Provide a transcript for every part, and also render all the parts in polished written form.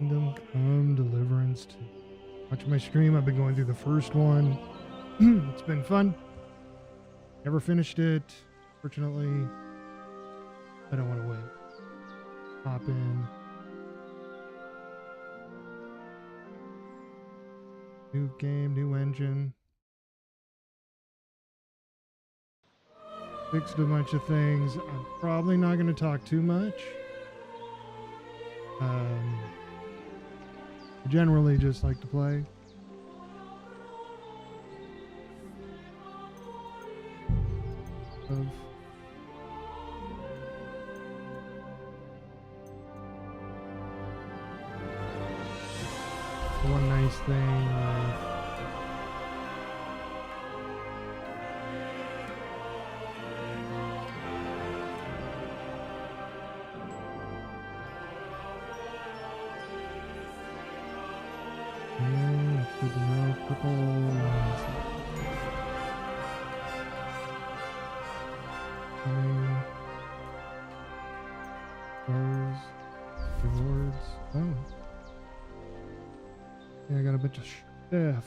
Kingdom Come Deliverance 2. Watch my stream. I've been going through the first one. It's been fun. Never finished it. Fortunately, I don't want to wait. Hop in. New game, new engine. Fixed a bunch of things. I'm probably not going to talk too much. I generally just like to play. One nice thing, yeah, good to know. Purple ones. Those rewards. Oh. Yeah, I got a bunch of stuff.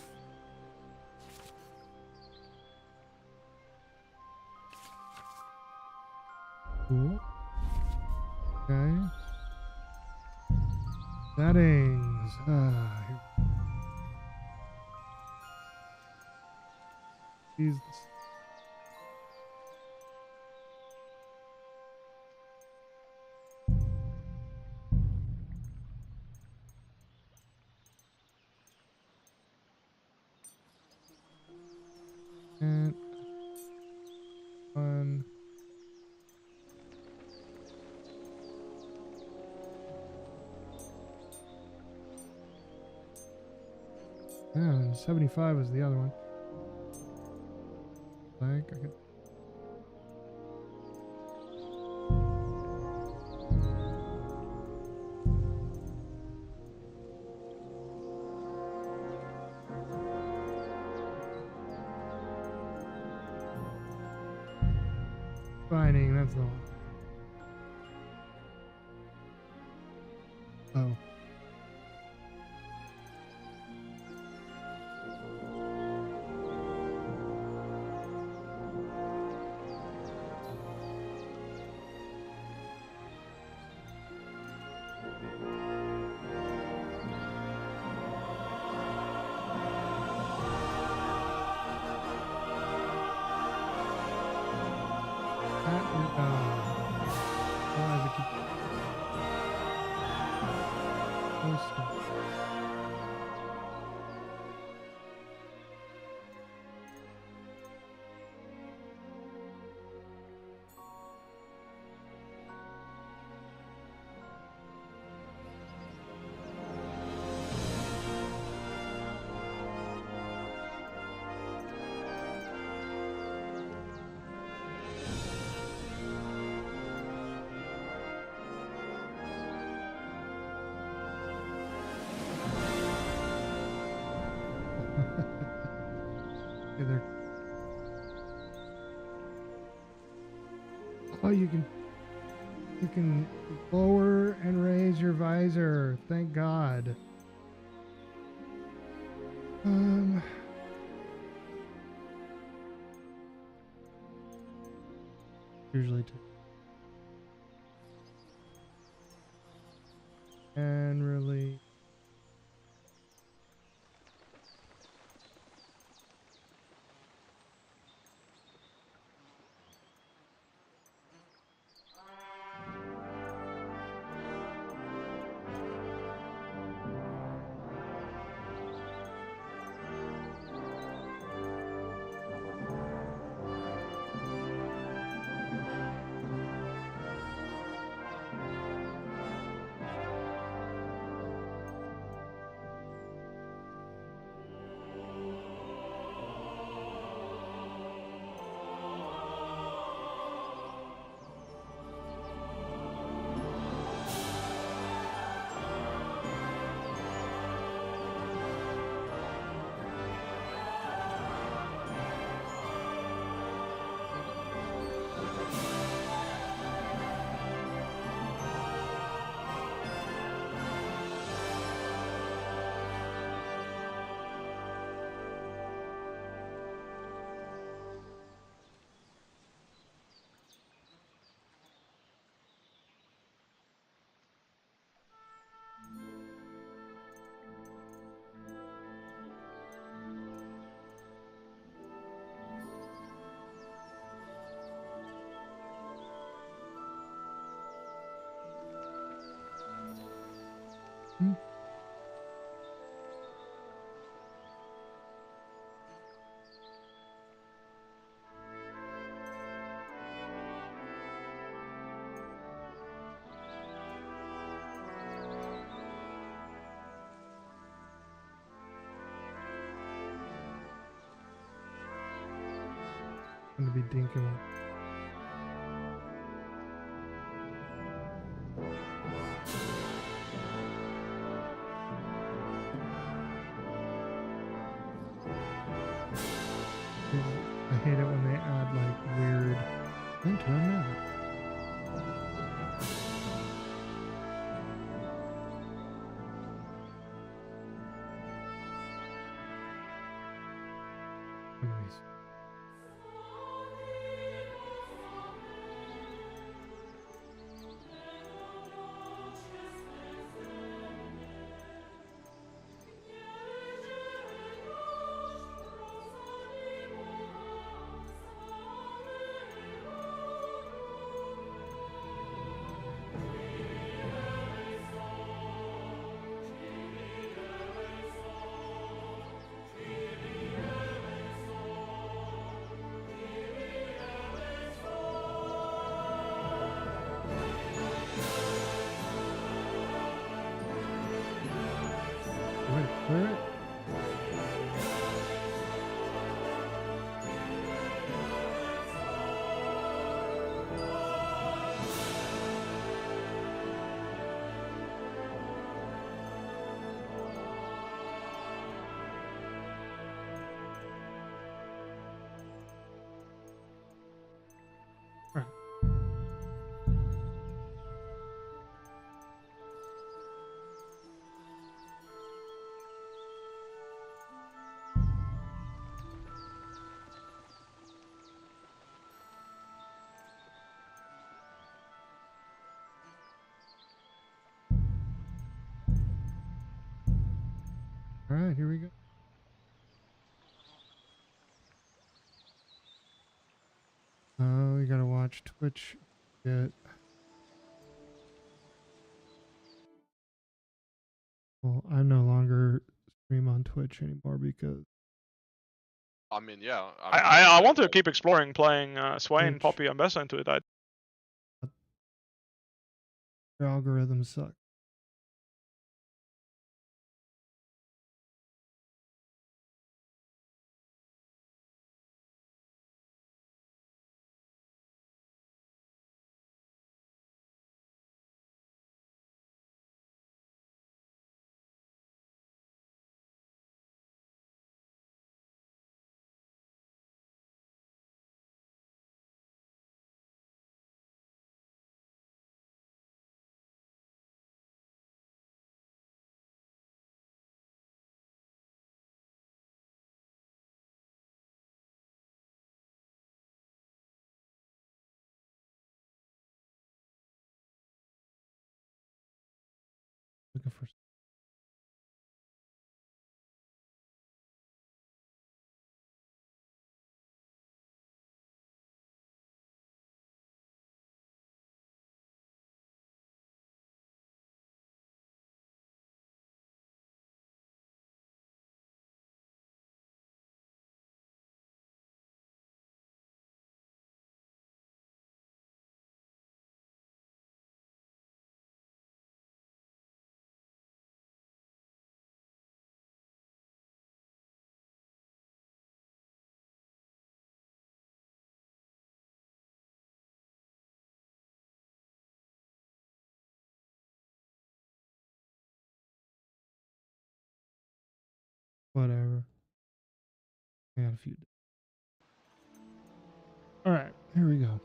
Cool. Okay. Settings. These. And one. Yeah, and 75 was the other one. Like I could. Finding, that's the one. Oh. Oh, you can lower and raise your visor. Thank God. Usually two. And really. Hmm. Gonna be dinking one. I hate it when they add like weird. Enter a map. Nice. Way to clear it. All right. All right, here we go. Oh, you gotta watch Twitch. Get. Well, I no longer stream on Twitch anymore because I mean, yeah. I want to keep exploring playing Swain, Twitch. Poppy, and Bessa into it. their algorithms suck. Looking for. Whatever. I got a few. All right, here we go.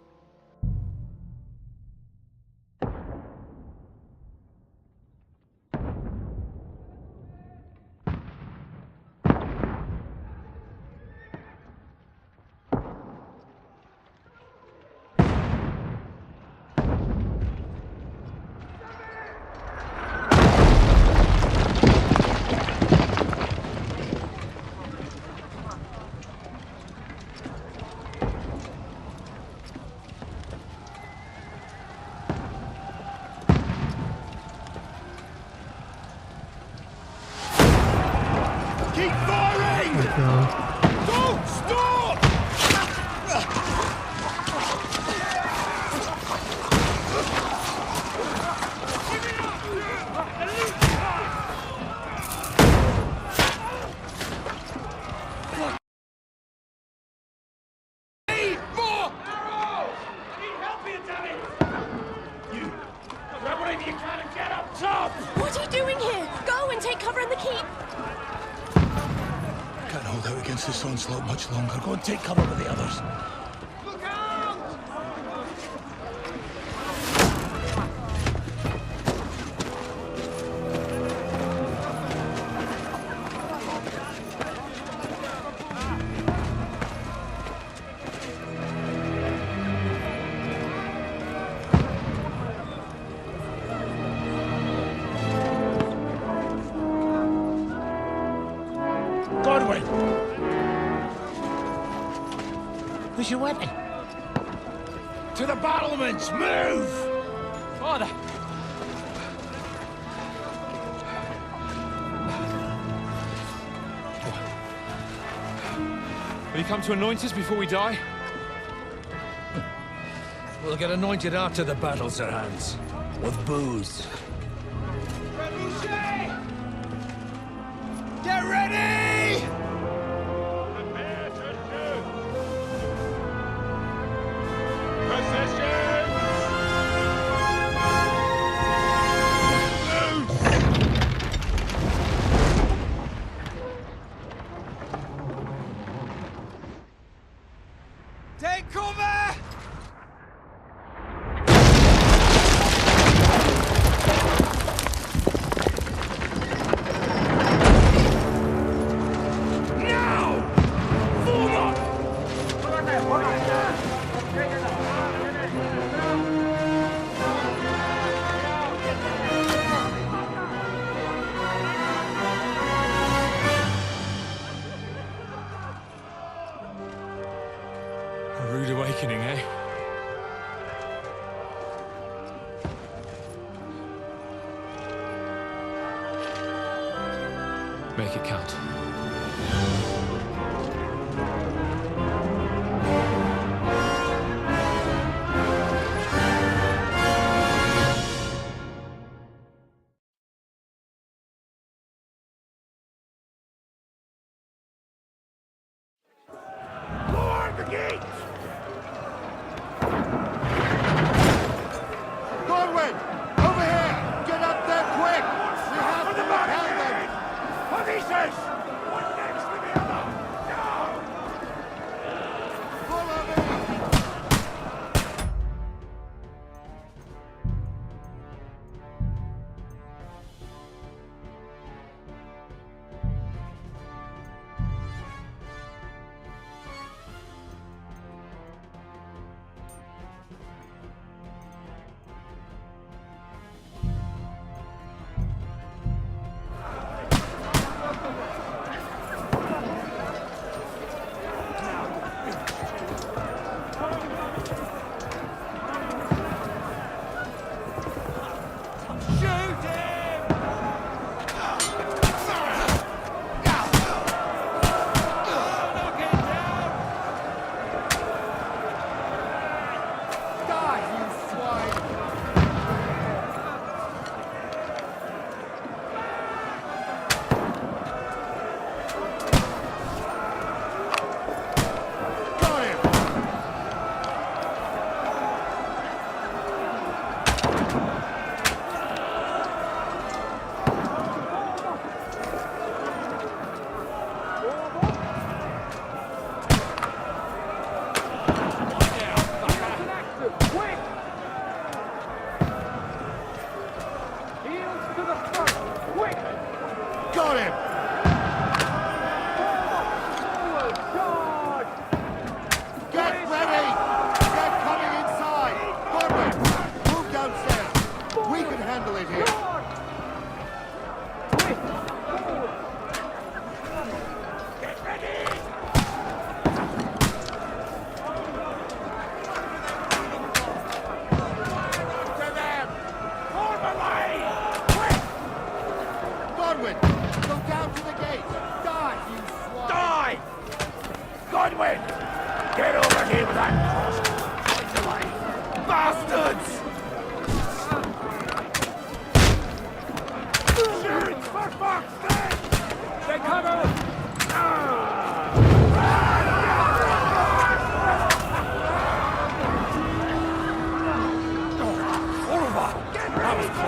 believe you can't get up top! What are you doing here? Go and take cover in the keep. Can't hold out against this onslaught much longer. Go and take cover with the others. Look out! Godwin! Where's your weapon? To the battlements! Move! Father! Will you come to anoint us before we die? We'll get anointed after the battles are hands. With booze. Get ready! Prepare to shoot! Position! Take cover! A rude awakening, eh? Make it count. Lord the gate! Godwin! Over here! Get up there quick! We have to repel them! Polices!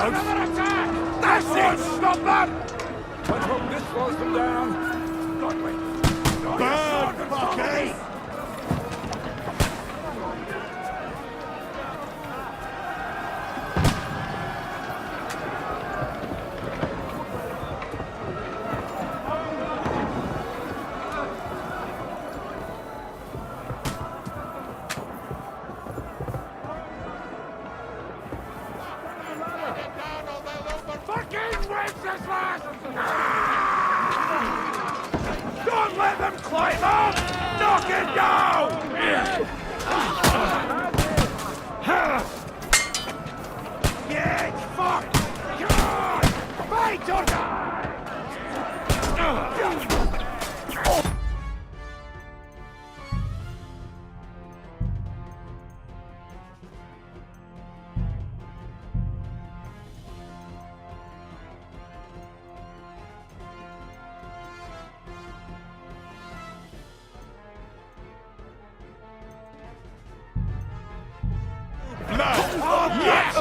Another attack! That's it! Stop them! Let's hope this slows them down. Burn, fuckers! Don't let them climb up! Knock it down! Yeah, it's fucked! Come on! Fight or die! Yes,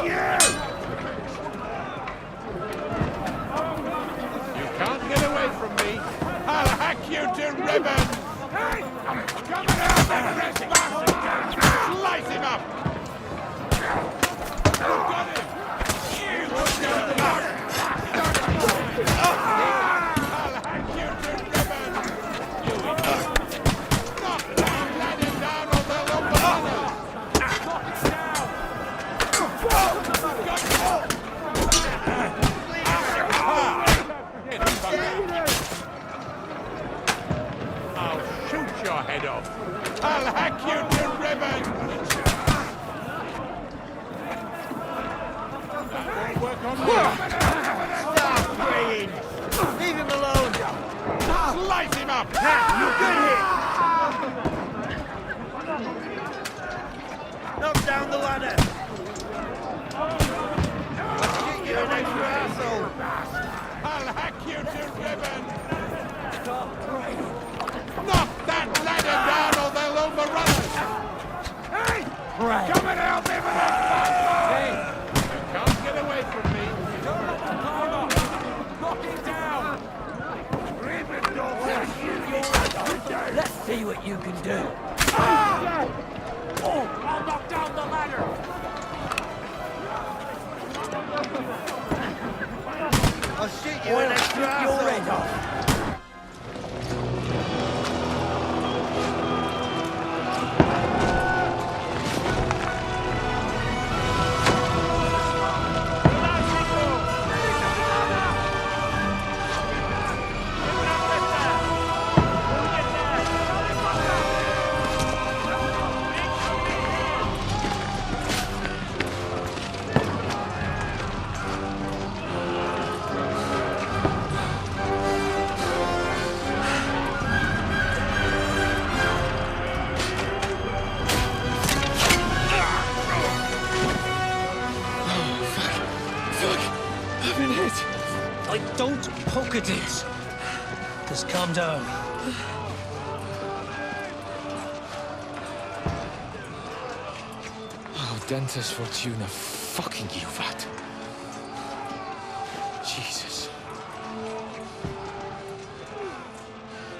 You can't get away from me. I'll hack you to ribbons. Hey! Coming out there, this bastard! Slice him up. Got him. You dirty bastard. I'll hack you to ribbons. You idiot. Knock that lad him down or they'll overrun us. I'll shoot your head off. I'll hack you to ribbons. That won't work on me. Stop praying! Leave him alone! Slice him up. You good hit! Knock down the ladder! You extra asshole! I'll hack you to ribbons. Knock that ladder down or they'll overrun us. Hey! Come and help me with that Hey, you can't get away from me. Knock it down! Let's see what you can do. Oh, I'll knock down the ladder! I'll shoot you an extra asshole! Don't poke at it. Just calm down. Oh, Dentes Fortuna, fucking you, that. Jesus.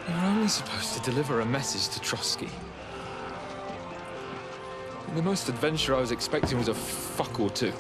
You're only supposed to deliver a message to Trotsky. And the most adventure I was expecting was a fuck or two.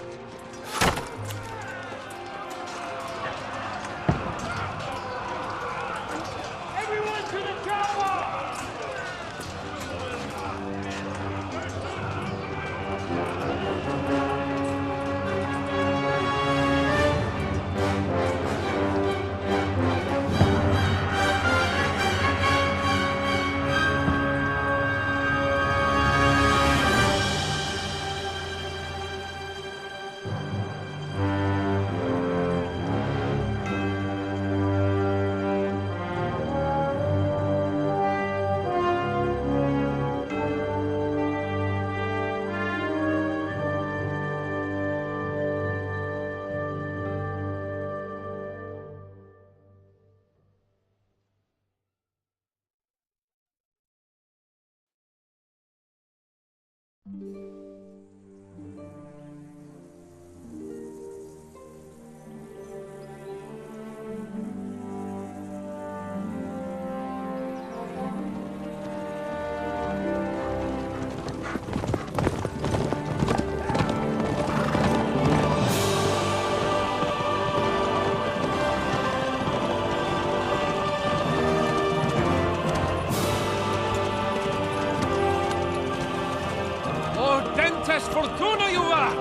Audentes fortuna juvat!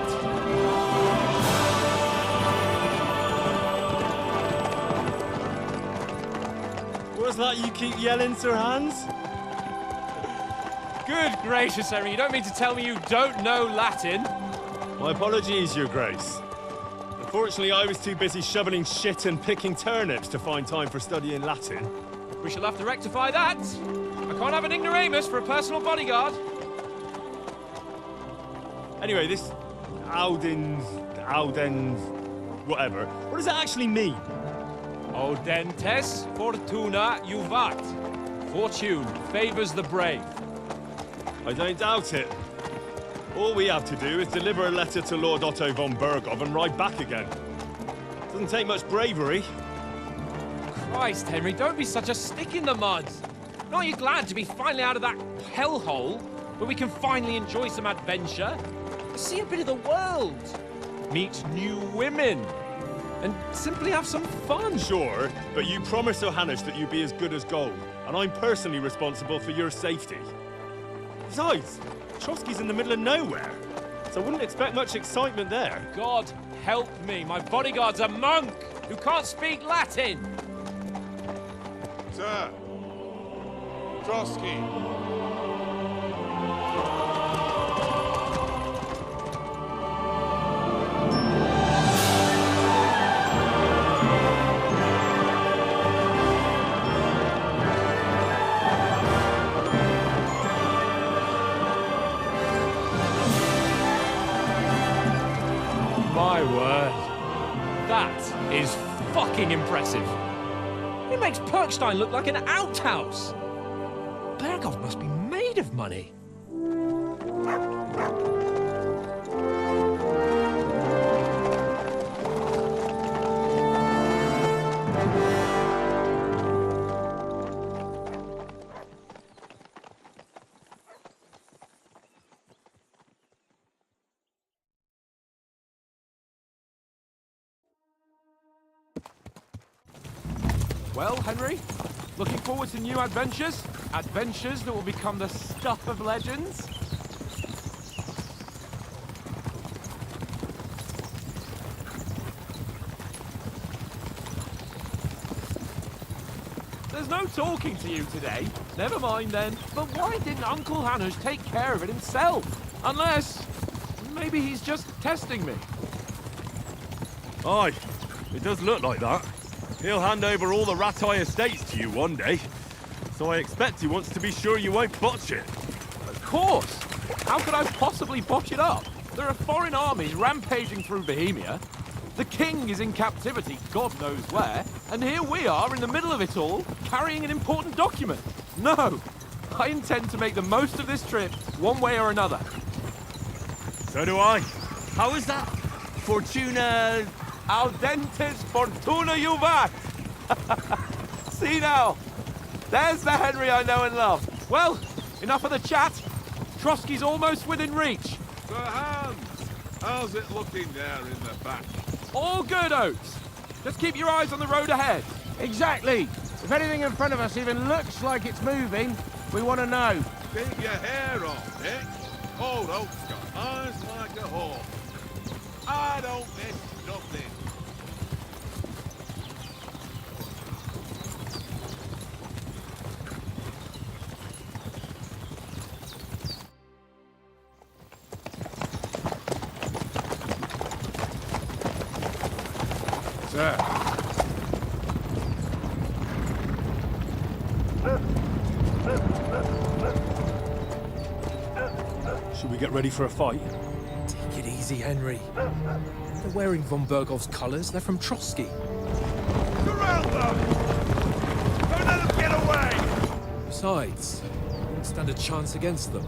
What's that you keep yelling, Sir Hans? Good gracious, Henry, you don't mean to tell me you don't know Latin? My apologies, Your Grace. Unfortunately, I was too busy shoveling shit and picking turnips to find time for studying Latin. We shall have to rectify that. I can't have an ignoramus for a personal bodyguard. Anyway, this Audens, whatever. What does that actually mean? Audentes fortuna juvat. Fortune favors the brave. I don't doubt it. All we have to do is deliver a letter to Lord Otto von Bergov and ride back again. Doesn't take much bravery. Christ, Henry, don't be such a stick in the mud. Aren't you glad to be finally out of that hellhole where we can finally enjoy some adventure? See a bit of the world. Meet new women. And simply have some fun. Sure, but you promised Johannes that you'd be as good as gold, and I'm personally responsible for your safety. Besides, Trotsky's in the middle of nowhere, so I wouldn't expect much excitement there. God help me, my bodyguard's a monk who can't speak Latin. Sir. Trotsky. My word. That is fucking impressive. It makes Perkstein look like an outhouse. Bergov must be made of money. Well, Henry, looking forward to new adventures? Adventures that will become the stuff of legends? There's no talking to you today. Never mind then. But why didn't Uncle Hanush take care of it himself? Unless, maybe he's just testing me. Aye, it does look like that. He'll hand over all the Ratai estates to you one day. So I expect he wants to be sure you won't botch it. Of course! How could I possibly botch it up? There are foreign armies rampaging through Bohemia. The king is in captivity, God knows where. And here we are in the middle of it all, carrying an important document. No! I intend to make the most of this trip, one way or another. So do I. How is that? Fortuna... Audentes fortuna juvat! See now, there's the Henry I know and love. Well, enough of the chat. Trotsky's almost within reach. Sir Hans, how's it looking there in the back? All good, Oates. Just keep your eyes on the road ahead. Exactly. If anything in front of us even looks like it's moving, we want to know. Keep your hair on, Dick. Old Oak's got eyes like a hawk. I don't miss nothing. Sir. Should we get ready for a fight? Take it easy, Henry. They're wearing von Bergov's colours. They're from Trotsky. Surround them! Don't let them get away! Besides, we won't stand a chance against them.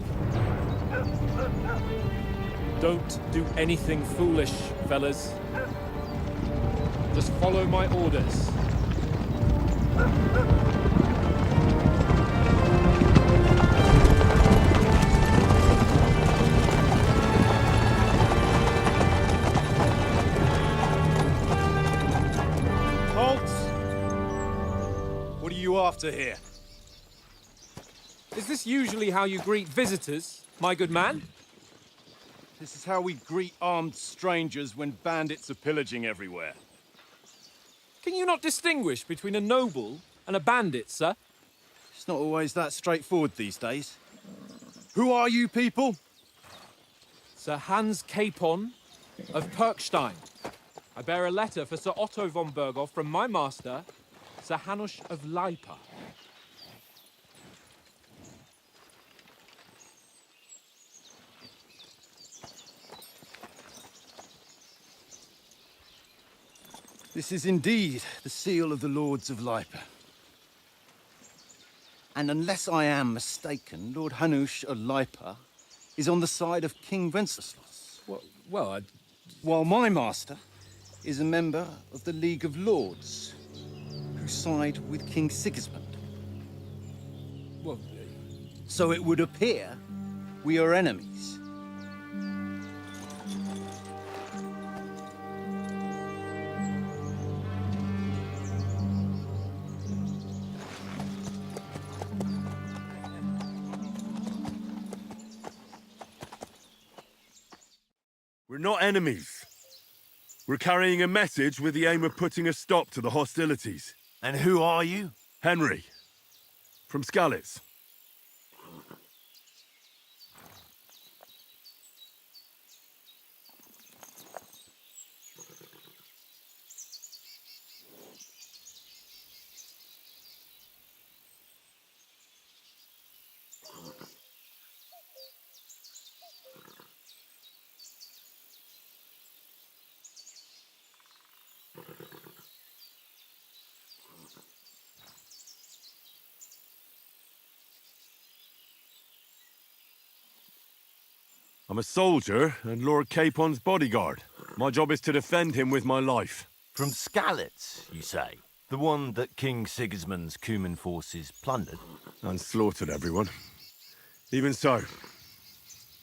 Don't do anything foolish, fellas. Just follow my orders. What are you after here? Is this usually how you greet visitors, my good man? This is how we greet armed strangers when bandits are pillaging everywhere. Can you not distinguish between a noble and a bandit, sir? It's not always that straightforward these days. Who are you people? Sir Hans Capon of Perkstein. I bear a letter for Sir Otto von Berghoff from my master, Sir Hanush of Leipa. This is indeed the seal of the Lords of Leipa. And unless I am mistaken, Lord Hanush of Leipa is on the side of King Wenceslas. Well, While my master is a member of the League of Lords, who side with King Sigismund. well, So it would appear we are enemies. We're not enemies. We're carrying a message with the aim of putting a stop to the hostilities. And who are you? Henry, from Skalitz. I'm a soldier and Lord Capon's bodyguard. My job is to defend him with my life. From Skalitz, you say? The one that King Sigismund's Cuman forces plundered? And slaughtered everyone. Even so,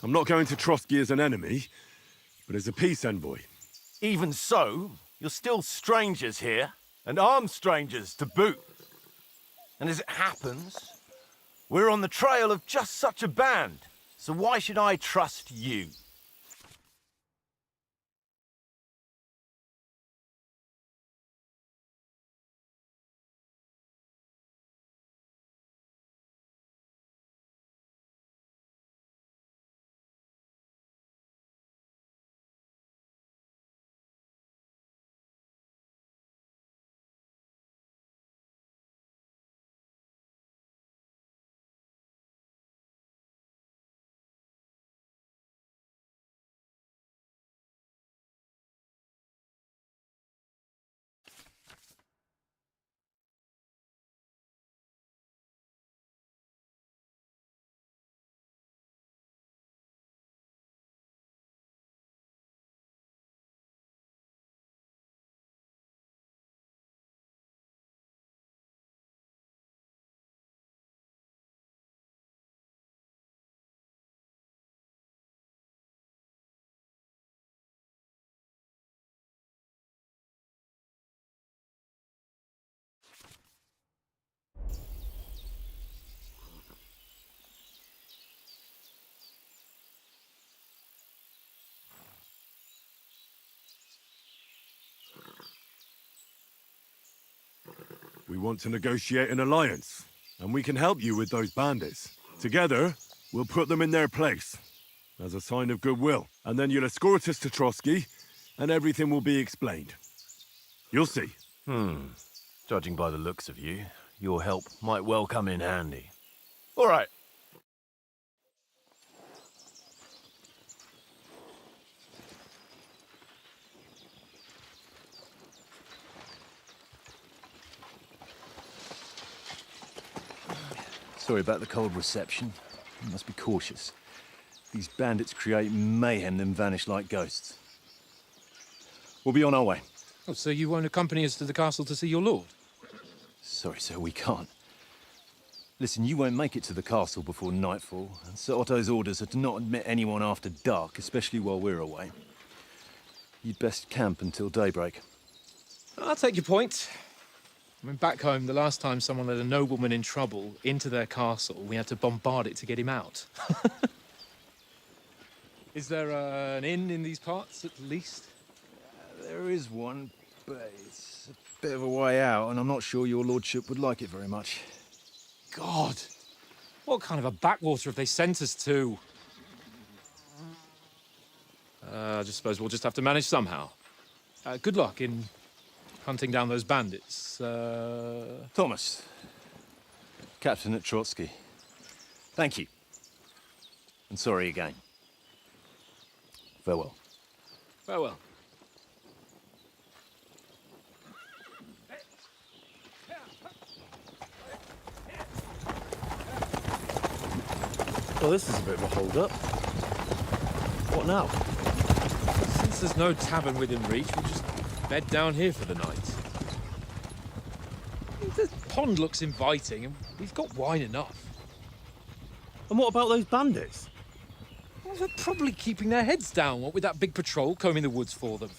I'm not going to Trotsky as an enemy, but as a peace envoy. Even so, you're still strangers here, and armed strangers to boot. And as it happens, we're on the trail of just such a band. So why should I trust you? We want to negotiate an alliance, and we can help you with those bandits. Together, we'll put them in their place, as a sign of goodwill. And then you'll escort us to Trotsky, and everything will be explained. You'll see. Judging by the looks of you, your help might well come in handy. All right. Sorry about the cold reception. You must be cautious. These bandits create mayhem, then vanish like ghosts. We'll be on our way. Oh, so you won't accompany us to the castle to see your lord? Sorry, sir, we can't. Listen, you won't make it to the castle before nightfall, and Sir Otto's orders are to not admit anyone after dark, especially while we're away. You'd best camp until daybreak. I'll take your point. I mean, back home, the last time someone let a nobleman in trouble into their castle, we had to bombard it to get him out. Is there an inn in these parts, at least? There is one, but it's a bit of a way out, and I'm not sure your lordship would like it very much. God! What kind of a backwater have they sent us to? I just suppose we'll just have to manage somehow. Good luck in hunting down those bandits. Thomas, Captain at Trotsky. Thank you. And sorry again. Farewell. Farewell. Well, this is a bit of a hold-up. What now? Since there's no tavern within reach, we'll just bed down here for the night. The pond looks inviting, and we've got wine enough. And what about those bandits? Well, they're probably keeping their heads down, what with that big patrol combing the woods for them.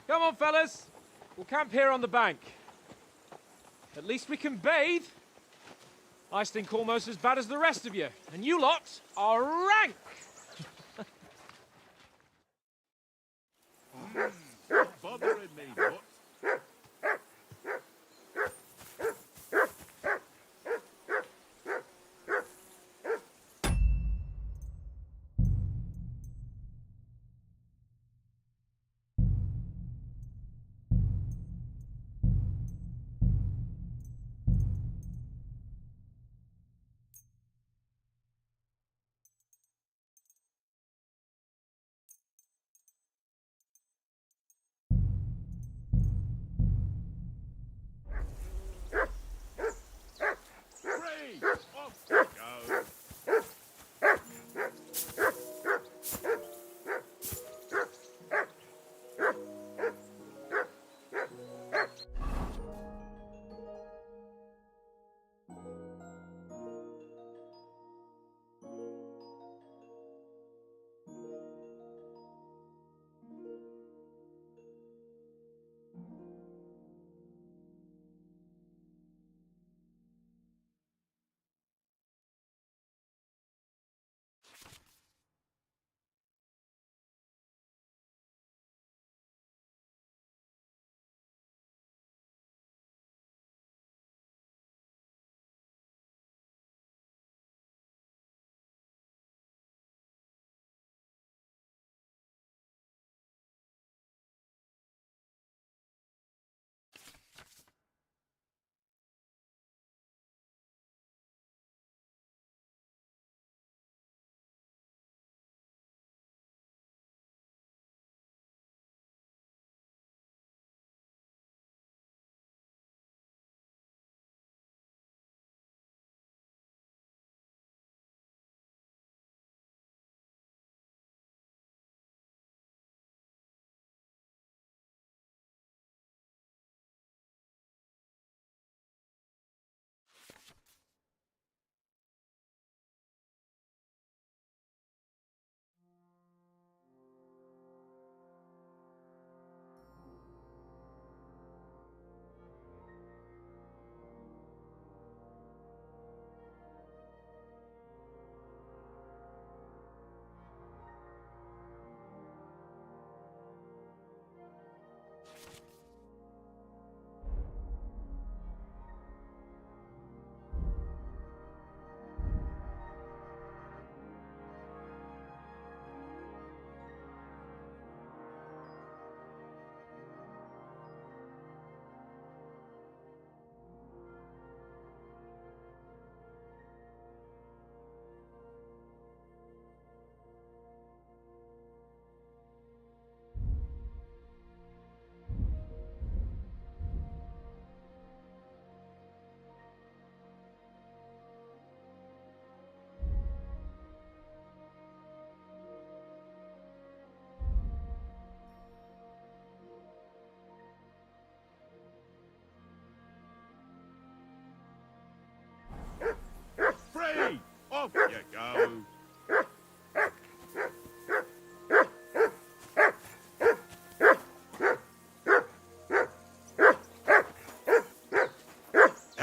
Come on, fellas. We'll camp here on the bank. At least we can bathe. I stink almost as bad as the rest of you, and you lot are rank! Bothering me, what?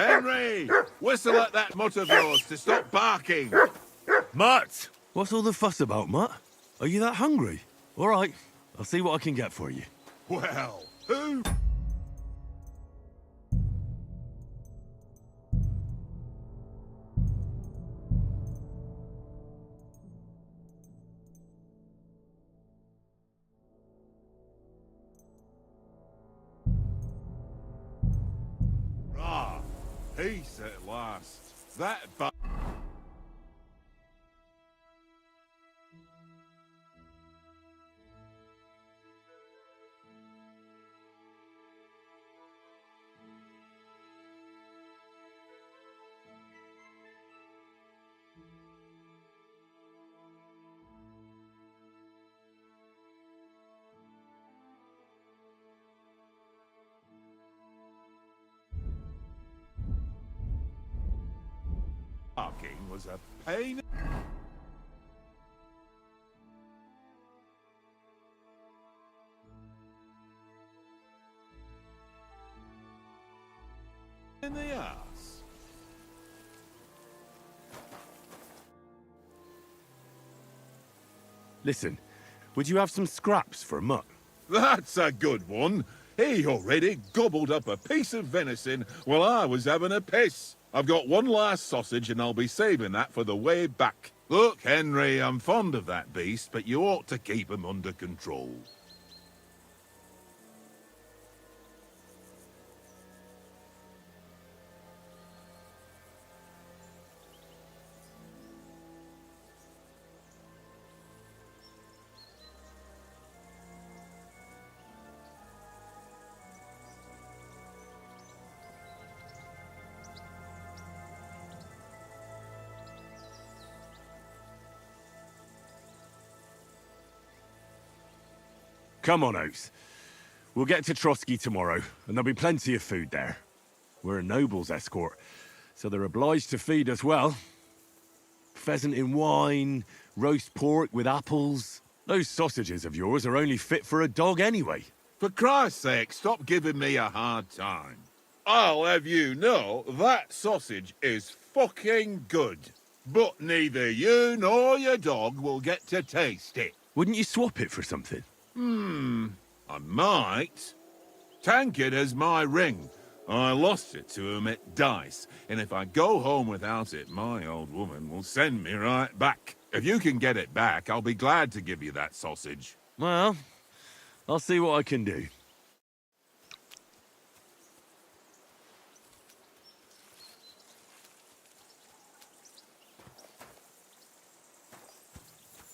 Henry! Whistle at that mutt of yours to stop barking! Mutt! What's all the fuss about, Mutt? Are you that hungry? All right, I'll see what I can get for you. Well, who... Ah, peace at last. That barking was a pain... in the ass. Listen, would you have some scraps for Mutt? That's a good one. He already gobbled up a piece of venison while I was having a piss. I've got one last sausage and I'll be saving that for the way back. Look, Henry, I'm fond of that beast, but you ought to keep him under control. Come on, Oates. We'll get to Trotsky tomorrow, and there'll be plenty of food there. We're a noble's escort, so they're obliged to feed us well. Pheasant in wine, roast pork with apples. Those sausages of yours are only fit for a dog anyway. For Christ's sake, stop giving me a hard time. I'll have you know that sausage is fucking good. But neither you nor your dog will get to taste it. Wouldn't you swap it for something? I might. Tankard has my ring. I lost it to him at dice, and if I go home without it, my old woman will send me right back. If you can get it back, I'll be glad to give you that sausage. Well, I'll see what I can do.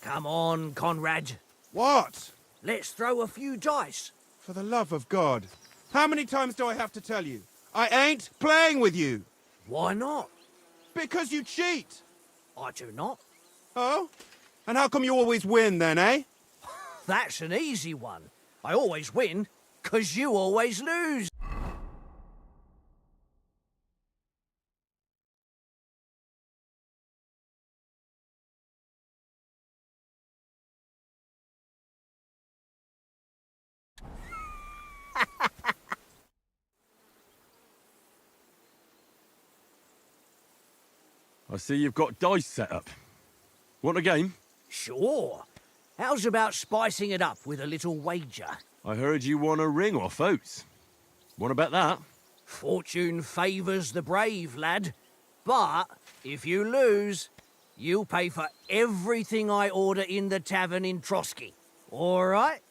Come on, Conrad. What? Let's throw a few dice. For the love of God. How many times do I have to tell you? I ain't playing with you. Why not? Because you cheat. I do not. Oh? And how come you always win then, eh? That's an easy one. I always win, 'cause you always lose. I see you've got dice set up. Want a game? Sure. How's about spicing it up with a little wager? I heard you won a ring off Oates. Want to bet that? Fortune favours the brave, lad. But if you lose, you'll pay for everything I order in the tavern in Trotsky. All right?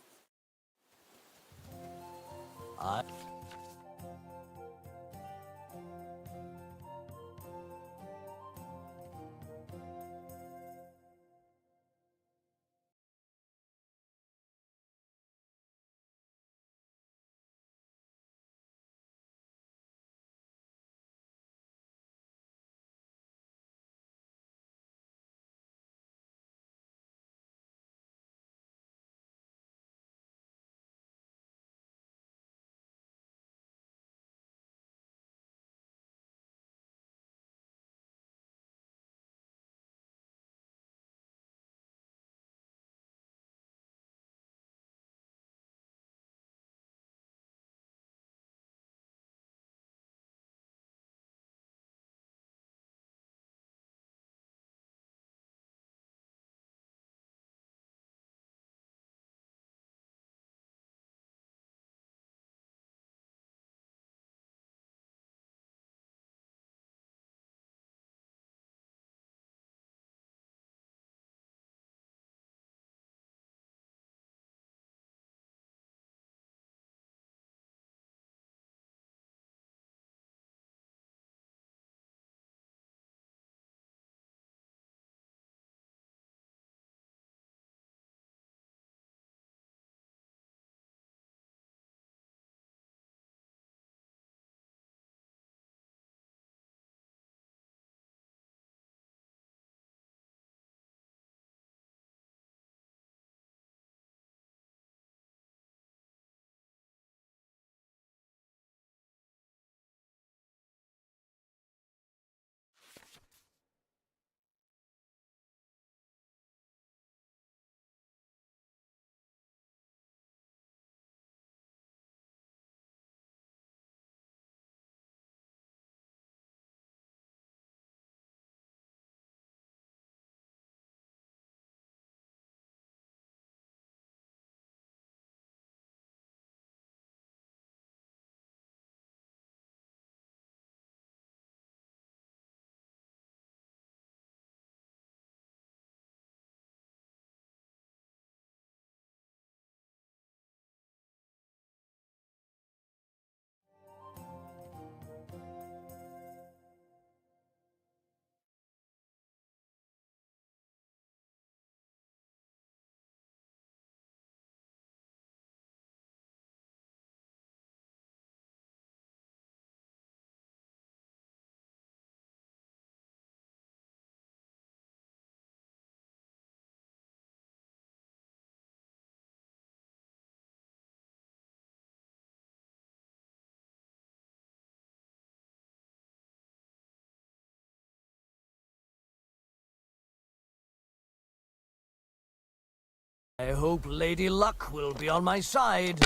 I hope Lady Luck will be on my side.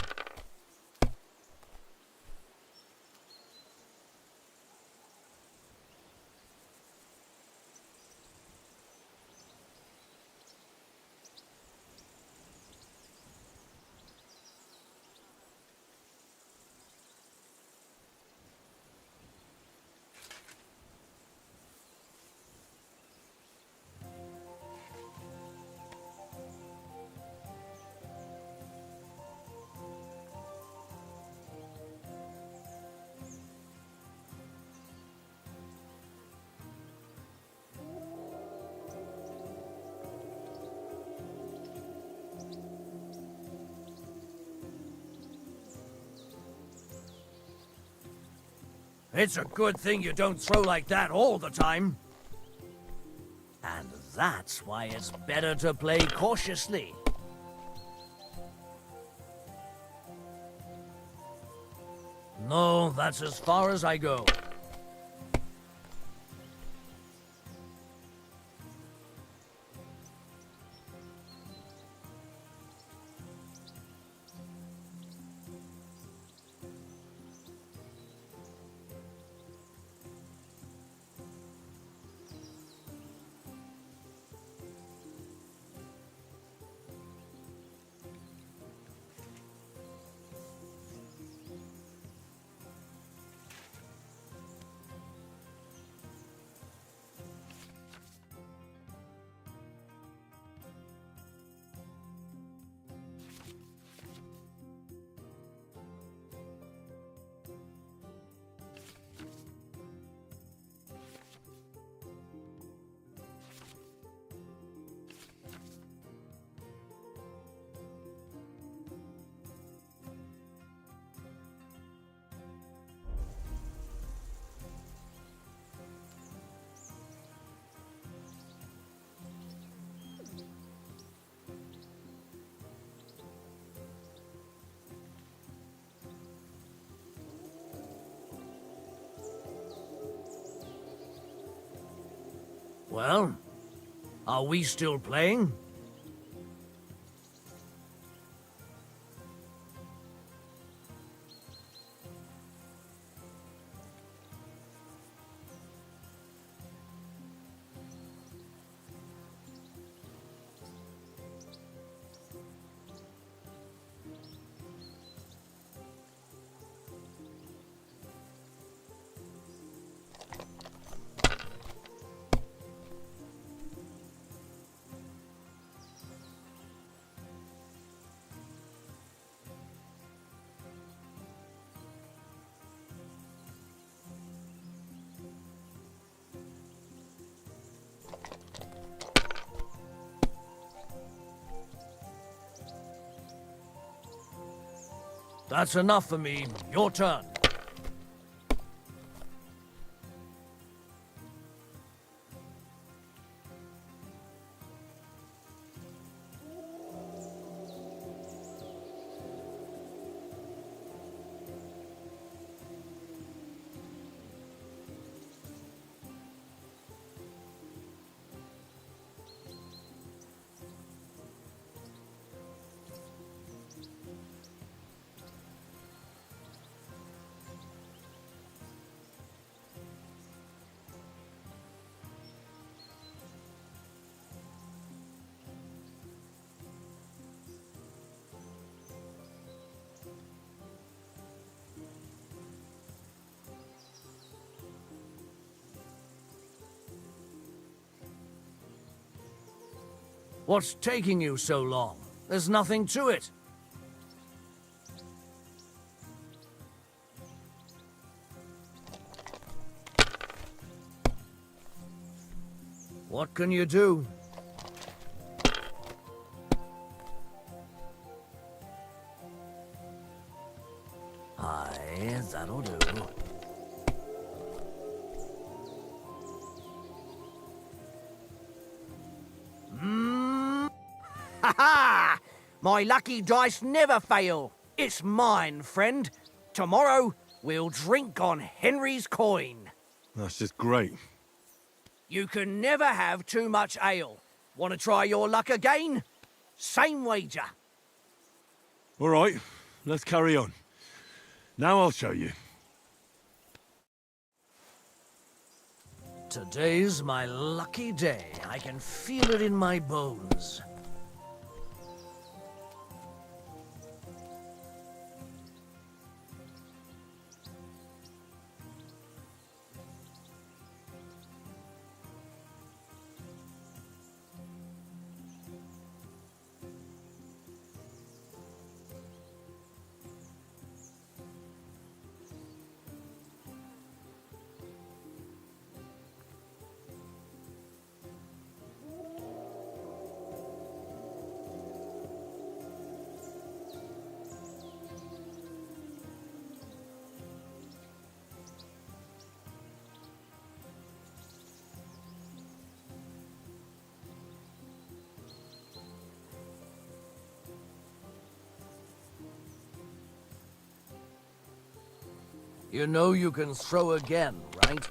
It's a good thing you don't throw like that all the time. And that's why it's better to play cautiously. No, that's as far as I go. Well, are we still playing? That's enough for me. Your turn. What's taking you so long? There's nothing to it. What can you do? Aye, that'll do. Ha ha! My lucky dice never fail. It's mine, friend. Tomorrow, we'll drink on Henry's coin. That's just great. You can never have too much ale. Want to try your luck again? Same wager. All right, let's carry on. Now I'll show you. Today's my lucky day. I can feel it in my bones. You know you can throw again, right?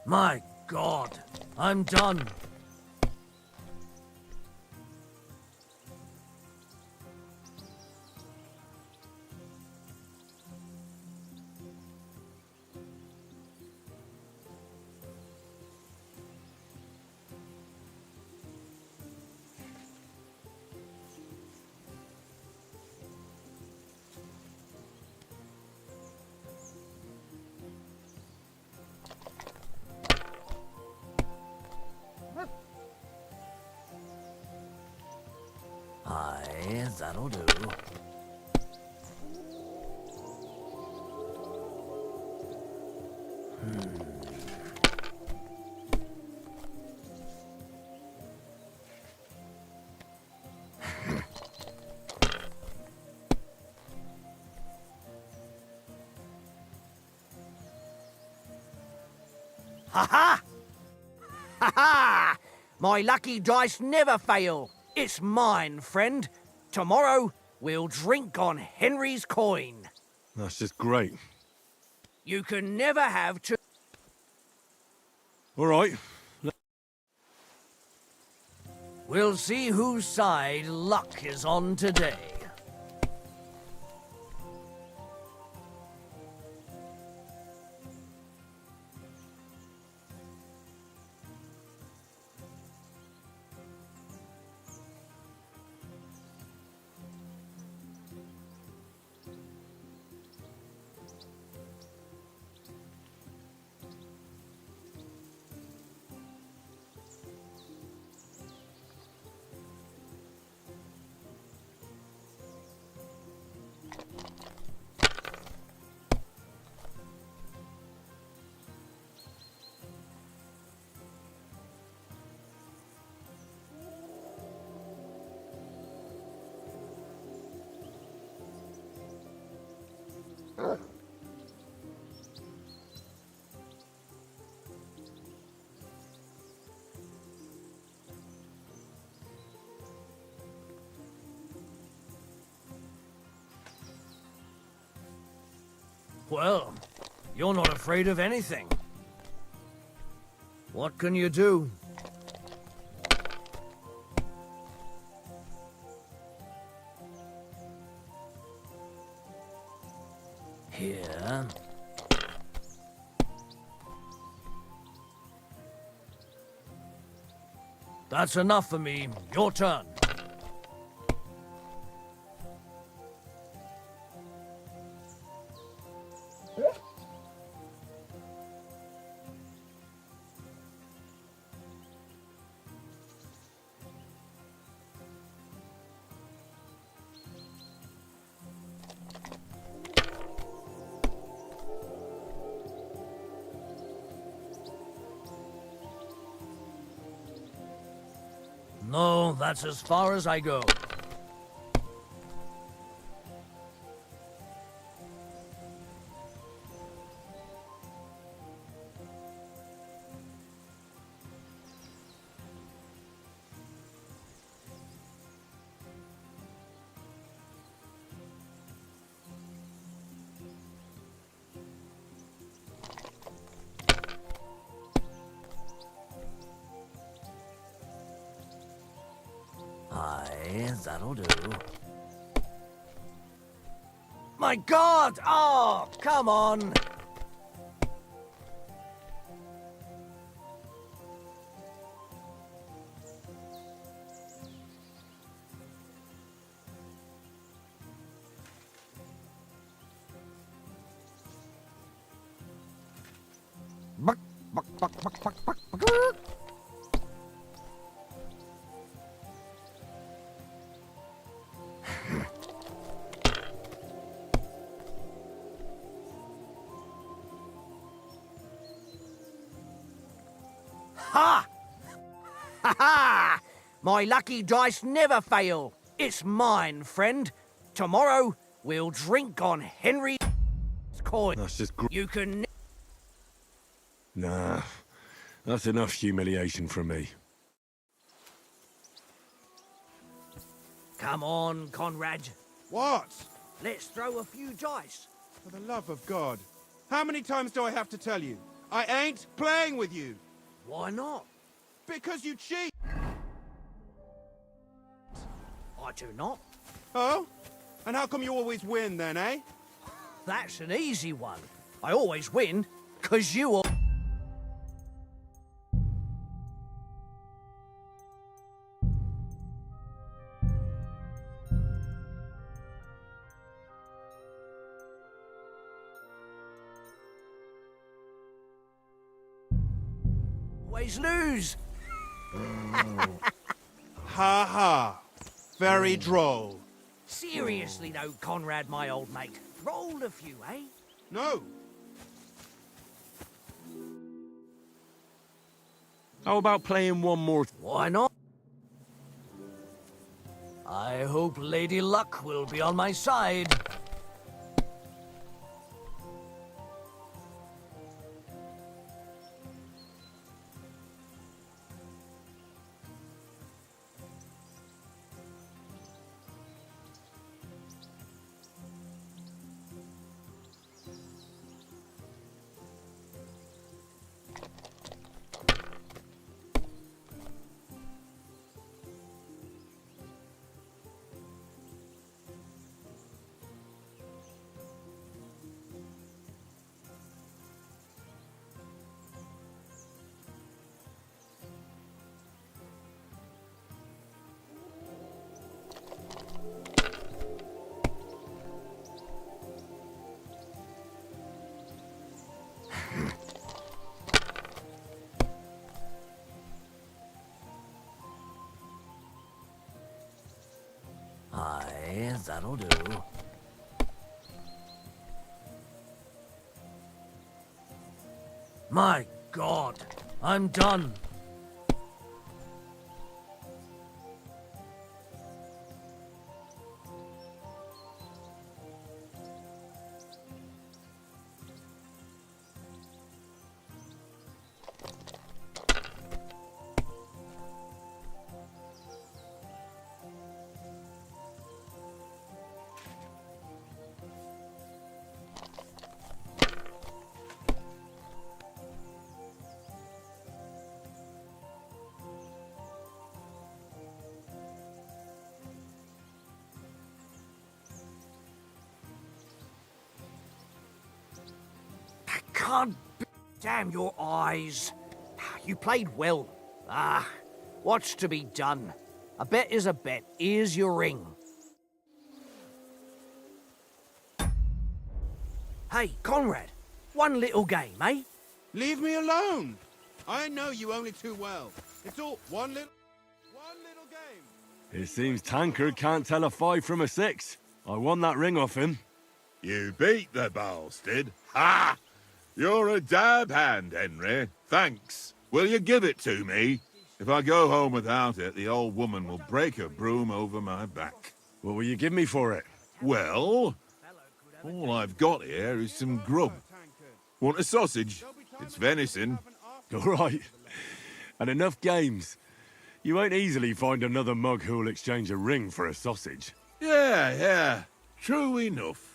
My God, I'm done. Aye, that'll do. Ha ha! Ha ha! My lucky dice never fail. It's mine, friend. Tomorrow, we'll drink on Henry's coin. That's just great. You can never have two. All right. We'll see whose side luck is on today. Well, you're not afraid of anything. What can you do? Here. That's enough for me. Your turn. No, that's as far as I go. Aye, that'll do. My God! Oh, come on! Buck, buck, buck, buck, buck, buck, buck. Ha! Ha ha! My lucky dice never fail. It's mine, friend. Tomorrow, we'll drink on Henry's coin. That's just You can... Nah, that's enough humiliation from me. Come on, Conrad. What? Let's throw a few dice. For the love of God. How many times do I have to tell you? I ain't playing with you. Why not? Because you cheat. I do not. Oh? And how come you always win then, eh? That's an easy one. I always win, 'cause you all... always lose. Ha ha. Very droll. Seriously though, Conrad, my old mate. Roll a few, eh? No. How about playing one more? Why not? I hope Lady Luck will be on my side. Aye, that'll do. My God, I'm done. Can't damn your eyes. You played well. Ah, what's to be done? A bet is a bet. Here's your ring. Hey, Conrad, one little game, eh? Leave me alone. I know you only too well. It's all one little game. It seems Tankard can't tell a 5 from a 6. I won that ring off him. You beat the bastard. Ha! You're a dab hand, Henry. Thanks. Will you give it to me? If I go home without it, the old woman will break her broom over my back. What will you give me for it? Well, all I've got here is some grub. Want a sausage? It's venison. All right. And enough games. You won't easily find another mug who'll exchange a ring for a sausage. Yeah. True enough.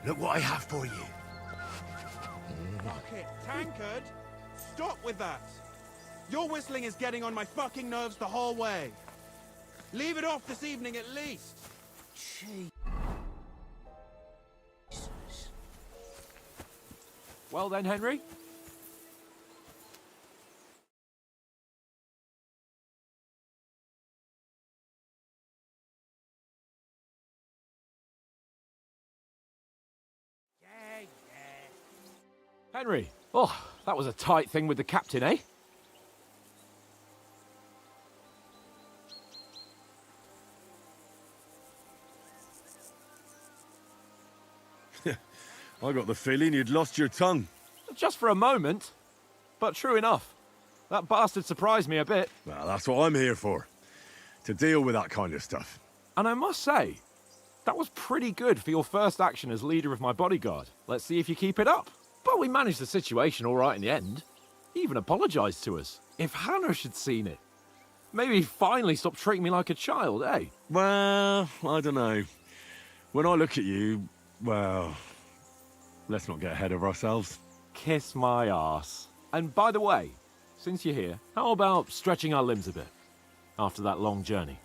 Look what I have for you. Fuck it. Tankard! Stop with that! Your whistling is getting on my fucking nerves the whole way. Leave it off this evening at least. Well then, Henry. Henry, oh, that was a tight thing with the captain, eh? I got the feeling you'd lost your tongue. Just for a moment. But true enough. That bastard surprised me a bit. Well, that's what I'm here for. To deal with that kind of stuff. And I must say, that was pretty good for your first action as leader of my bodyguard. Let's see if you keep it up. But we managed the situation all right in the end. He even apologized to us. If Hannah had seen it. Maybe he'd finally stop treating me like a child, eh? Well, I don't know. When I look at you, well, let's not get ahead of ourselves. Kiss my arse. And by the way, since you're here, how about stretching our limbs a bit? After that long journey.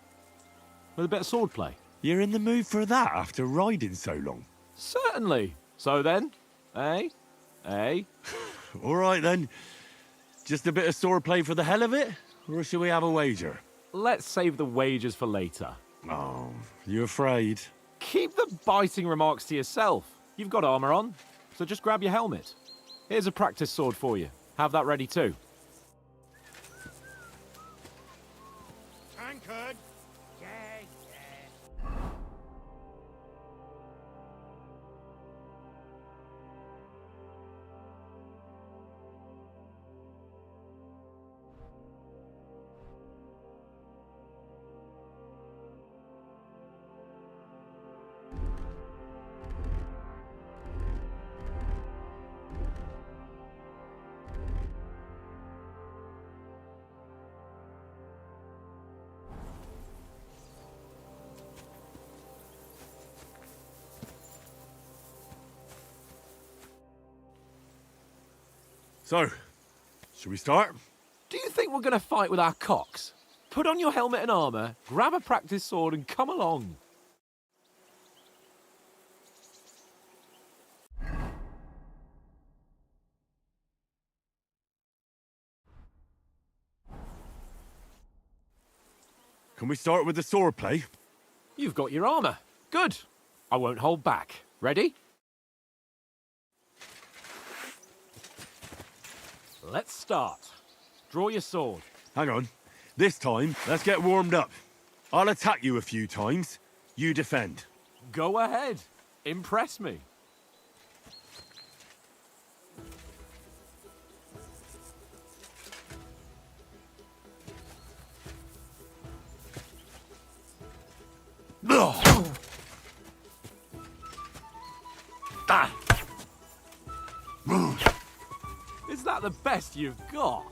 With a bit of swordplay. You're in the mood for that after riding so long? Certainly. So then, eh? Eh? All right then. Just a bit of swordplay for the hell of it? Or shall we have a wager? Let's save the wagers for later. Oh, you afraid? Keep the biting remarks to yourself. You've got armor on, so just grab your helmet. Here's a practice sword for you. Have that ready too. Tankard! So, should we start? Do you think we're going to fight with our cocks? Put on your helmet and armor, grab a practice sword and come along. Can we start with the swordplay? You've got your armor. Good. I won't hold back. Ready? Let's start. Draw your sword. Hang on. This time, let's get warmed up. I'll attack you a few times. You defend. Go ahead. Impress me. Is that the best you've got?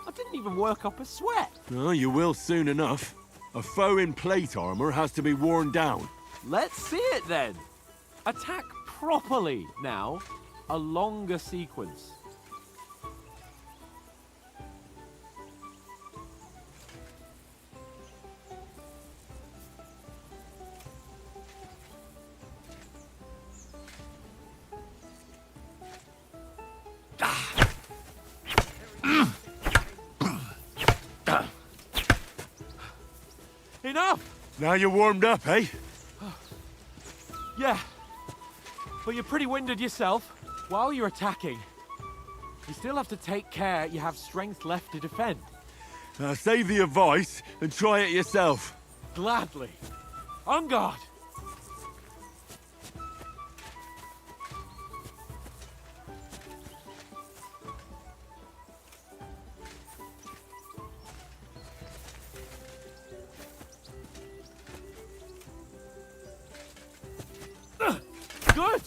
I didn't even work up a sweat. Oh, you will soon enough. A foe in plate armor has to be worn down. Let's see it then. Attack properly now. A longer sequence. Enough! Now you're warmed up, eh? Yeah. But you're pretty winded yourself. While you're attacking, you still have to take care you have strength left to defend. Save the advice and try it yourself. Gladly. On guard! Good!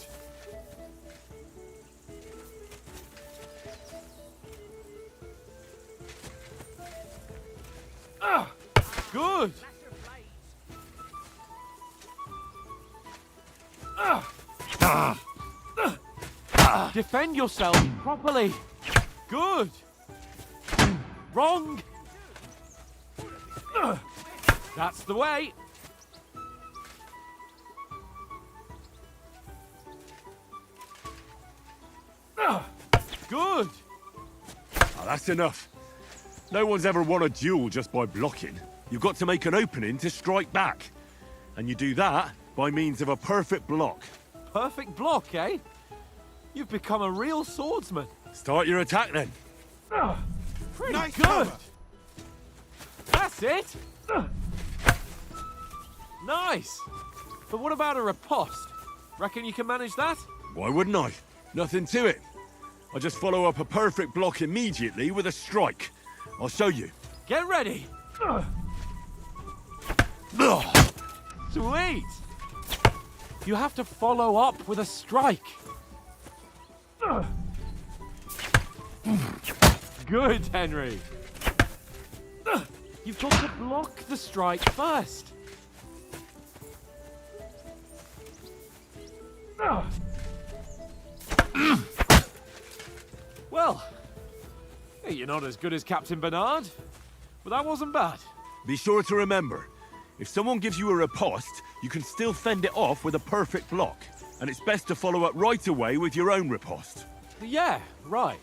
Good! Defend yourself properly. Good. Wrong. That's the way. Good. Oh, that's enough. No one's ever won a duel just by blocking. You've got to make an opening to strike back. And you do that by means of a perfect block. Perfect block, eh? You've become a real swordsman. Start your attack then. Pretty Nice good. cover. That's it. Nice. But what about a riposte? Reckon you can manage that? Why wouldn't I? Nothing to it. I just follow up a perfect block immediately with a strike. I'll show you. Get ready. Sweet. You have to follow up with a strike. Good, Henry. You've got to block the strike first. Well, you're not as good as Captain Bernard, but that wasn't bad. Be sure to remember, if someone gives you a riposte, you can still fend it off with a perfect block. And it's best to follow up right away with your own riposte. Yeah, right.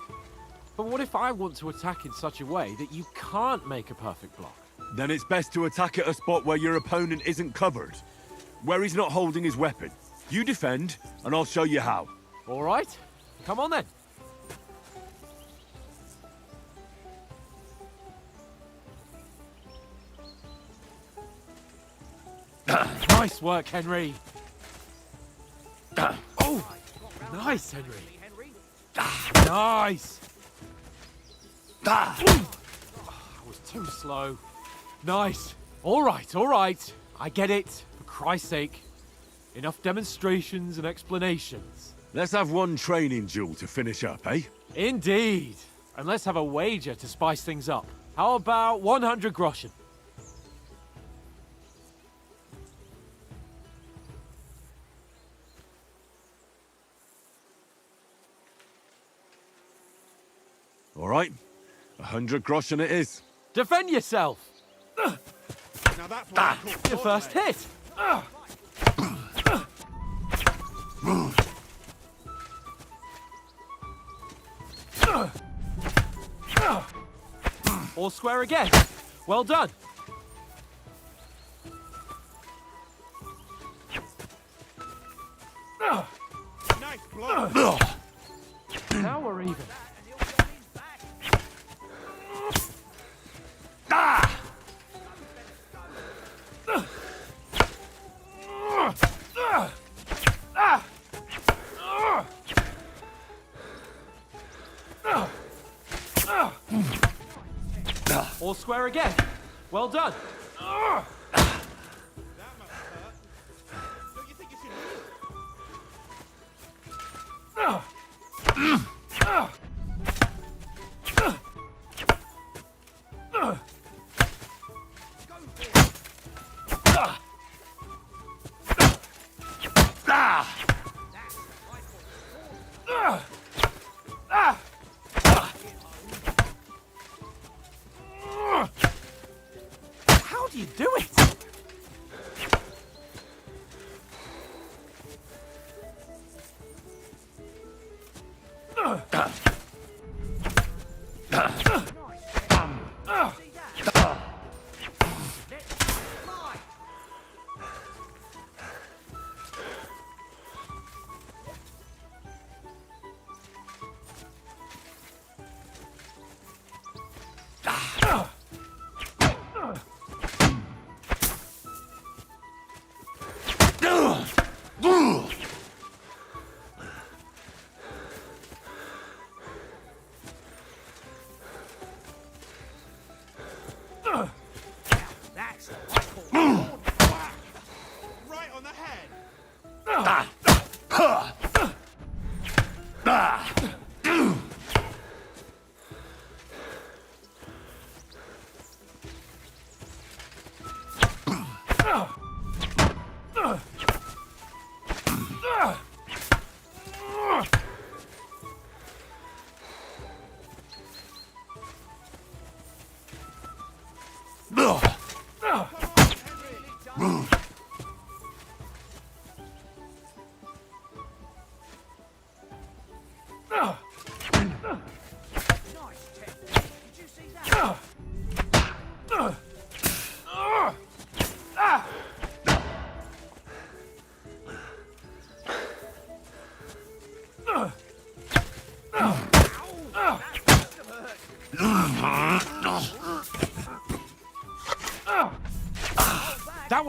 But what if I want to attack in such a way that you can't make a perfect block? Then it's best to attack at a spot where your opponent isn't covered, where he's not holding his weapon. You defend, and I'll show you how. All right, come on then. Nice work, Henry. Oh, nice, Henry. Nice. I was too slow. Nice. All right, all right. I get it. For Christ's sake. Enough demonstrations and explanations. Let's have one training duel to finish up, eh? Indeed. And let's have a wager to spice things up. How about 100 groschen? All right, 100 groschen it is. Defend yourself. Now that's what I call Your first hit. All square again. Well done. Nice blow. Now we're even. All square again. Well done. That must hurt. Don't you think you should How do you do it? That's right on the head.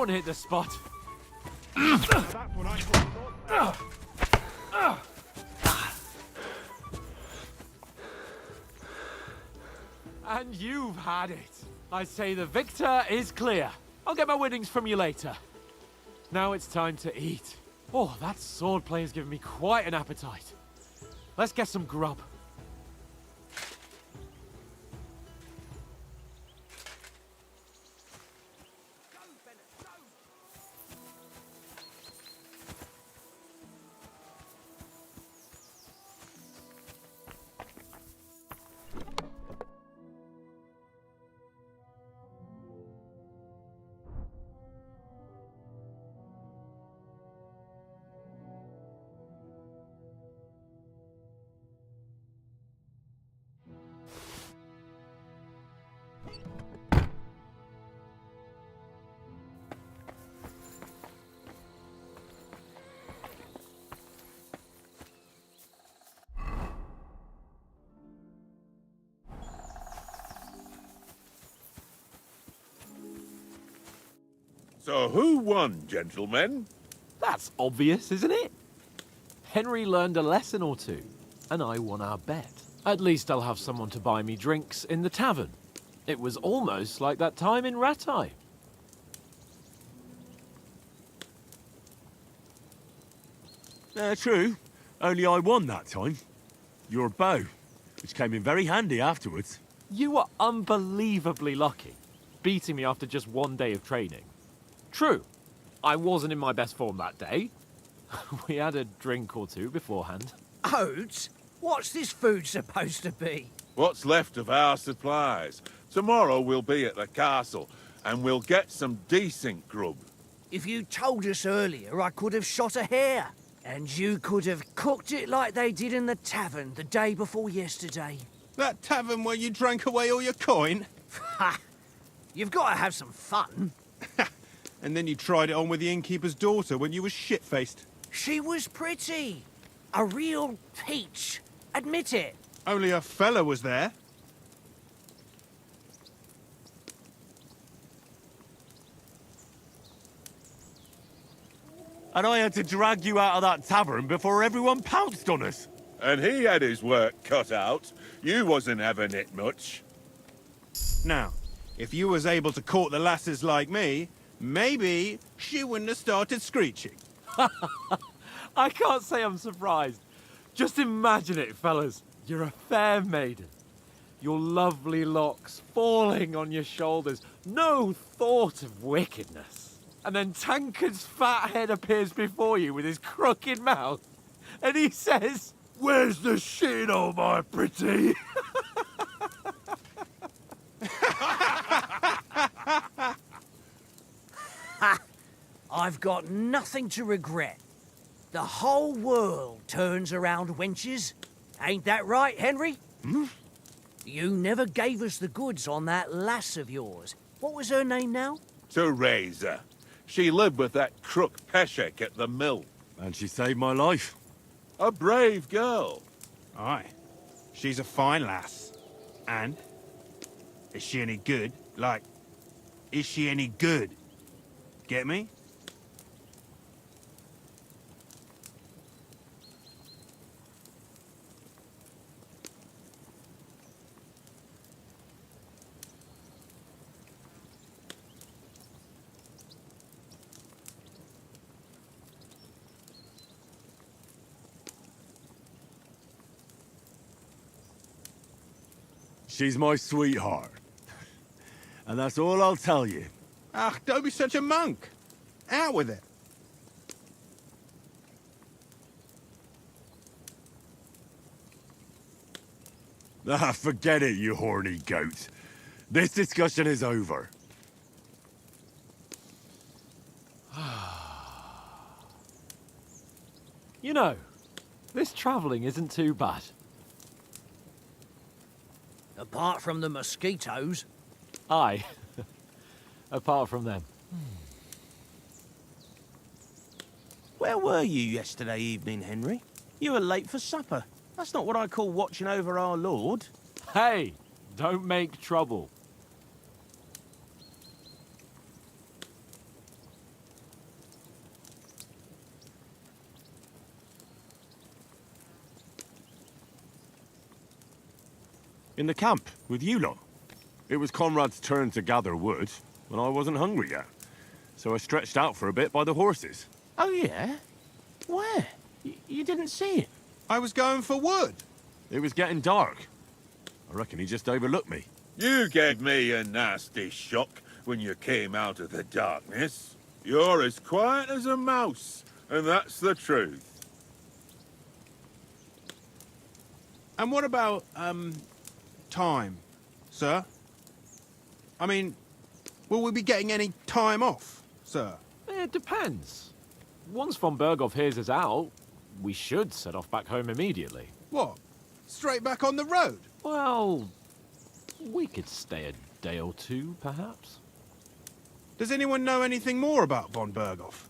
one hit the spot. And you've had it. I say the victor is clear. I'll get my winnings from you later. Now it's time to eat. Oh, that swordplay has given me quite an appetite. Let's get some grub. So who won, gentlemen? That's obvious, isn't it? Henry learned a lesson or two, and I won our bet. At least I'll have someone to buy me drinks in the tavern. It was almost like that time in Rattay. True. Only I won that time. Your bow, which came in very handy afterwards. You were unbelievably lucky, beating me after just one day of training. True, I wasn't in my best form that day. We had a drink or two beforehand. Oates? What's this food supposed to be? What's left of our supplies. Tomorrow we'll be at the castle, and we'll get some decent grub. If you told us earlier, I could have shot a hare. And you could have cooked it like they did in the tavern the day before yesterday. That tavern where you drank away all your coin? Ha! You've got to have some fun. And then you tried it on with the innkeeper's daughter when you were shit-faced. She was pretty. A real peach. Admit it. Only a fella was there. And I had to drag you out of that tavern before everyone pounced on us. And he had his work cut out. You wasn't having it much. Now, if you was able to court the lasses like me, maybe she wouldn't have started screeching. I can't say I'm surprised. Just imagine it, fellas. You're a fair maiden. Your lovely locks falling on your shoulders. No thought of wickedness. And then Tankard's fat head appears before you with his crooked mouth. And he says, "Where's the shit, oh my pretty?" I've got nothing to regret. The whole world turns around wenches. Ain't that right, Henry? Hmm? You never gave us the goods on that lass of yours. What was her name now? Teresa. She lived with that crook Peshek at the mill. And she saved my life. A brave girl. Aye. She's a fine lass. And? Is she any good? Like, is she any good? Get me? She's my sweetheart. And that's all I'll tell you. Ah, don't be such a monk. Out with it. Ah, forget it, you horny goat. This discussion is over. You know, this travelling isn't too bad. Apart from the mosquitoes. Aye. Apart from them. Where were you yesterday evening, Henry? You were late for supper. That's not what I call watching over our Lord. Hey, don't make trouble. In the camp, with you lot. It was Conrad's turn to gather wood, and I wasn't hungry yet. So I stretched out for a bit by the horses. Oh, yeah? Where? You didn't see him? I was going for wood. It was getting dark. I reckon he just overlooked me. You gave me a nasty shock when you came out of the darkness. You're as quiet as a mouse, and that's the truth. And what about, time, sir? I mean, will we be getting any time off, sir? It depends. Once von Berghoff hears us out, we should set off back home immediately. What? Straight back on the road? Well, we could stay a day or two, perhaps. Does anyone know anything more about von Berghoff?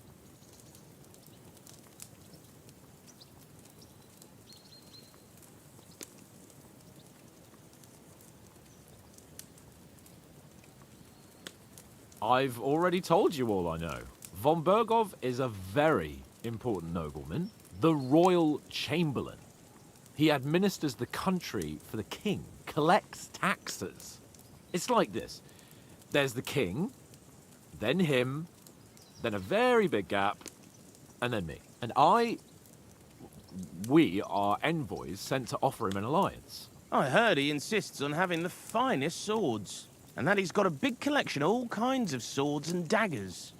I've already told you all I know. Von Berghoff is a very important nobleman, the royal chamberlain. He administers the country for the king, collects taxes. It's like this. There's the king, then him, then a very big gap, and then me. And we are envoys sent to offer him an alliance. I heard he insists on having the finest swords, and that he's got a big collection of all kinds of swords and daggers.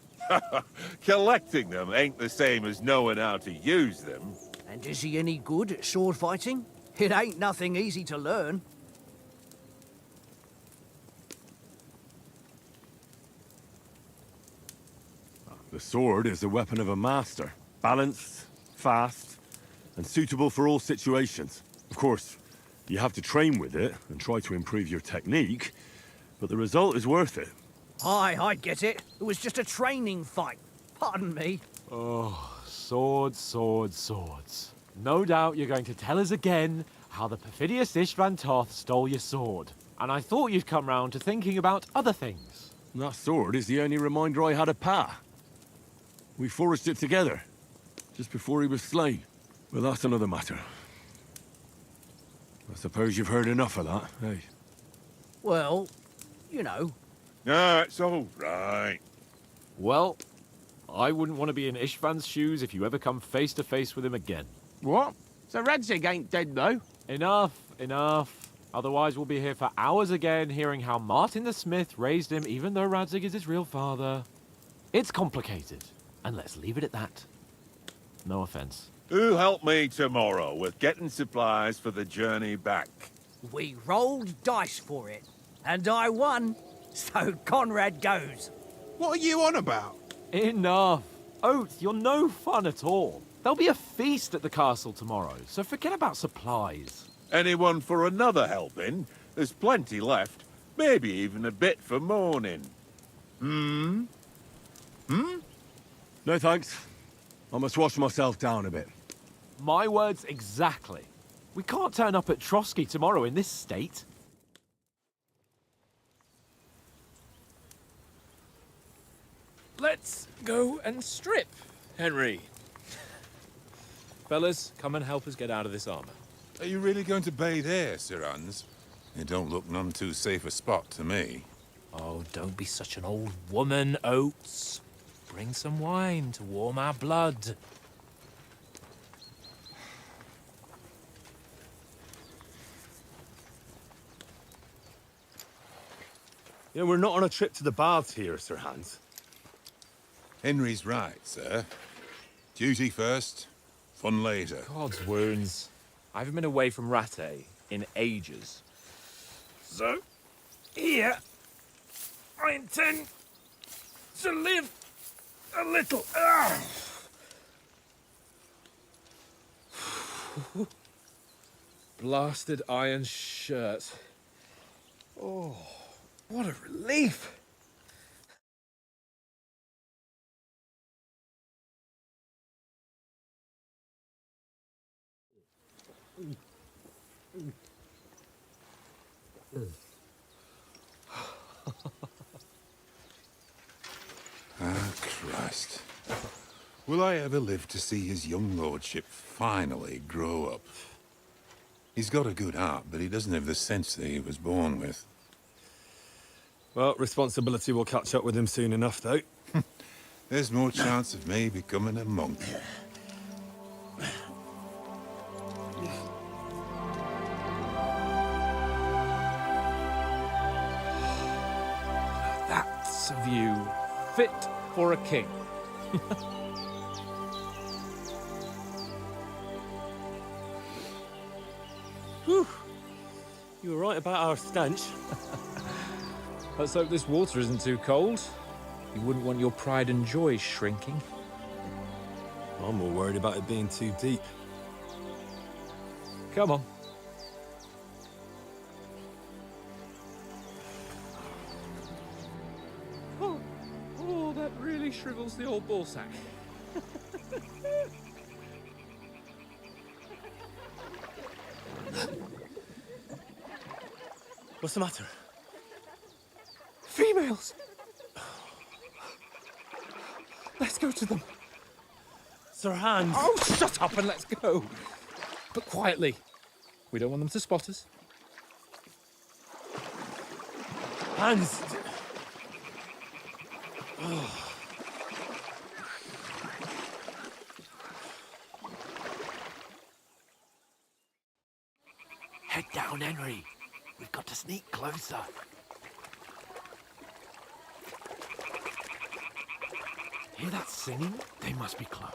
Collecting them ain't the same as knowing how to use them. And is he any good at sword fighting? It ain't nothing easy to learn. The sword is the weapon of a master. Balanced, fast, and suitable for all situations. Of course, you have to train with it and try to improve your technique, but the result is worth it. Aye, I get it. It was just a training fight. Pardon me. Oh, swords, swords, swords. No doubt you're going to tell us again how the perfidious Istvan Toth stole your sword. And I thought you'd come round to thinking about other things. That sword is the only reminder I had of Pa. We forged it together, just before he was slain. But that's another matter. I suppose you've heard enough of that, eh? Well, you know. No, it's all right. Well, I wouldn't want to be in Istvan's shoes if you ever come face to face with him again. What? So Radzig ain't dead, though? Enough, enough. Otherwise we'll be here for hours again hearing how Martin the Smith raised him even though Radzig is his real father. It's complicated, and let's leave it at that. No offense. Who'll help me tomorrow with getting supplies for the journey back? We rolled dice for it, and I won, so Conrad goes. What are you on about? Enough. Oath, you're no fun at all. There'll be a feast at the castle tomorrow, so forget about supplies. Anyone for another helping? There's plenty left. Maybe even a bit for morning. Hmm? No thanks. I must wash myself down a bit. My words exactly. We can't turn up at Trotsky tomorrow in this state. Let's go and strip, Henry. Fellas, come and help us get out of this armor. Are you really going to bathe here, Sir Hans? It don't look none too safe a spot to me. Oh, don't be such an old woman, Oates. Bring some wine to warm our blood. Yeah, we're not on a trip to the baths here, Sir Hans. Henry's right, sir. Duty first, fun later. God's wounds. I haven't been away from Rattay in ages. So, here, I intend to live a little. Blasted iron shirt. Oh, what a relief. Ah, Christ. Will I ever live to see his young lordship finally grow up? He's got a good heart, but he doesn't have the sense that he was born with. Well, responsibility will catch up with him soon enough, though. There's more chance of me becoming a monk. That's a view fit for a king. Whew. You were right about our stench. Let's hope this water isn't too cold. You wouldn't want your pride and joy shrinking. I'm more worried about it being too deep. Come on. Oh, that really shrivels the old ballsack. What's the matter? Females! Let's go to them. Sir Hans! Oh, shut up and let's go. But quietly. We don't want them to spot us. Hans! Oh. Head down, Henry. We've got to sneak closer. Hear that singing? They must be close.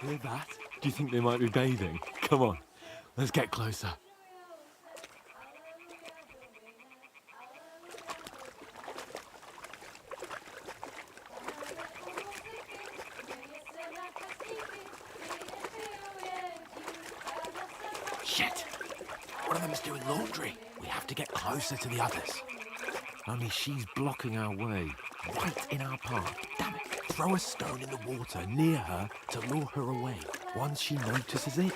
Hear that? Do you think they might be bathing? Come on, let's get closer. Shit! One of them is doing laundry. We have to get closer to the others. Only she's blocking our way, right in our path. Damn it! Throw a stone in the water near her to lure her away. Once she notices it,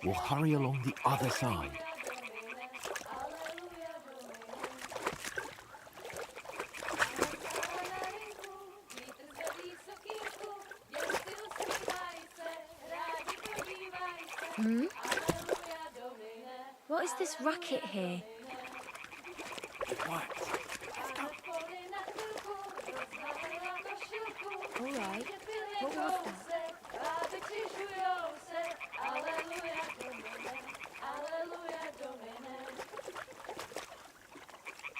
we'll hurry along the other side. Hmm? What is this racket here? All right. What was that?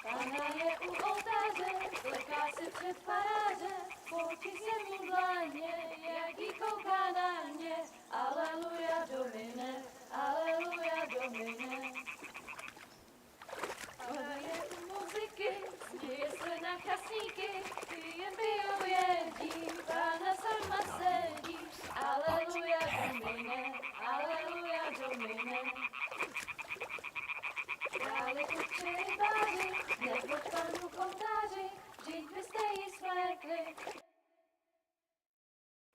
Pana je u oltáře, fleká se před faráře, fočí se mu dlaně, jak jí kouká na mě. Aleluja, Domine, aleluja, Domine. Pana je u muziky, směje se na chasníky, ty jen pijou jedí, Pána sama sedí. Aleluja, Domine, aleluja, Domine. Králi učili báři, nebo Panu k oltáři, vždyť byste jí svlékli.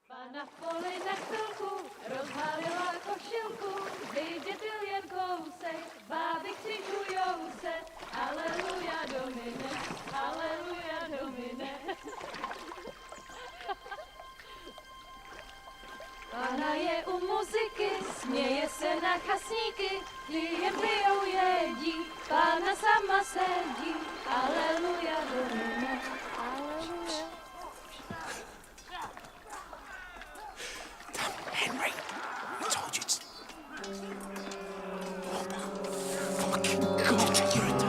Pana v poli na chvilku rozhalila košilku, vyjde byl jen kousek, báby křižujou se. Aleluja, Domine, aleluja, Domine. Pana je u muziky, směje se na chasníky, jen pijou jedí, Pána sama sedí. Aleluja, Domine, aleluja. Henry, I told you it's... Oh, fucking God, you're a...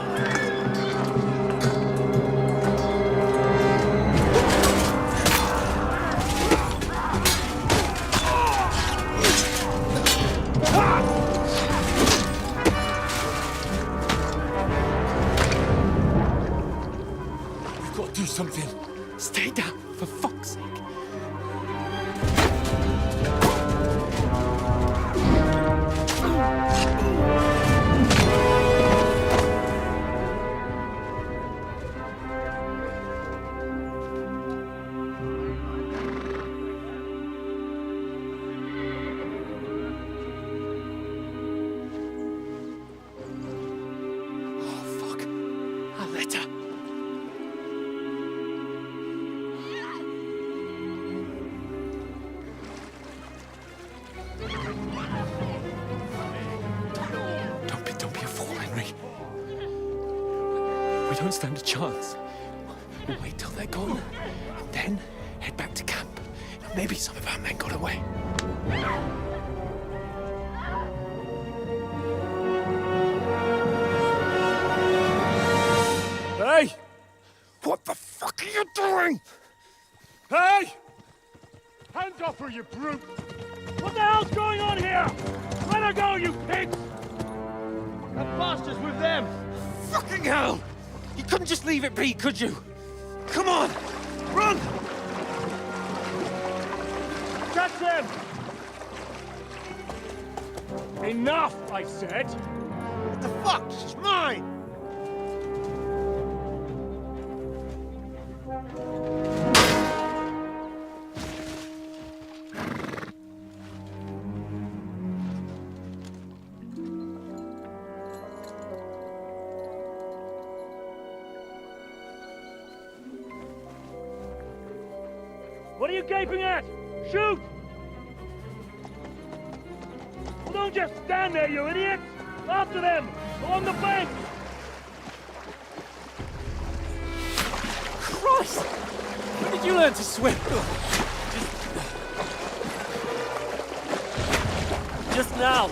We've got to do something. Stay down, for fuck's sake. We don't stand a chance. We'll wait till they're gone, and then head back to camp. Maybe some of our men got away. Hey! What the fuck are you doing? Hey! Hands off her, you brute! What the hell's going on here? Let her go, you pigs! That bastard's with them! Fucking hell! You couldn't just leave it be, could you? Come on! Run! Catch them! Enough, I said! What the fuck? She's mine! What are you gaping at? Shoot! Well, don't just stand there, you idiots! After them! Along the bank! Christ! When did you learn to swim? Just now!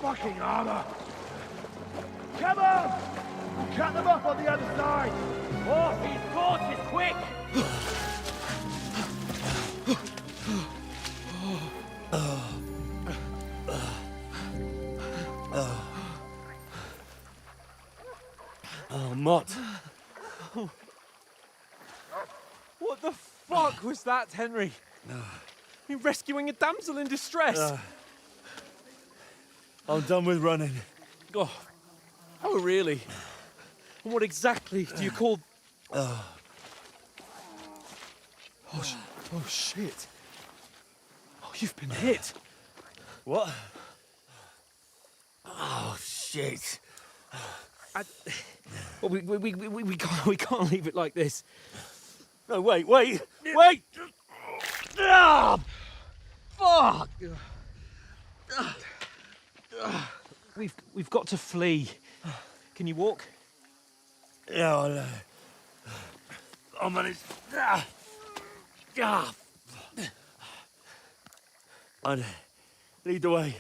Fucking armor! Come on! Cut them off on the other side! Off these torches, quick! Oh, Mott. What the fuck was that, Henry? You're rescuing a damsel in distress. I'm done with running. Oh, really? And what exactly do you call... Oh, shit. Oh, you've been hit. What? Oh, shit. Well, we can't leave it like this. No, wait! Ah! Fuck! We've got to flee. Can you walk? Yeah, I'll manage. I'd lead the way.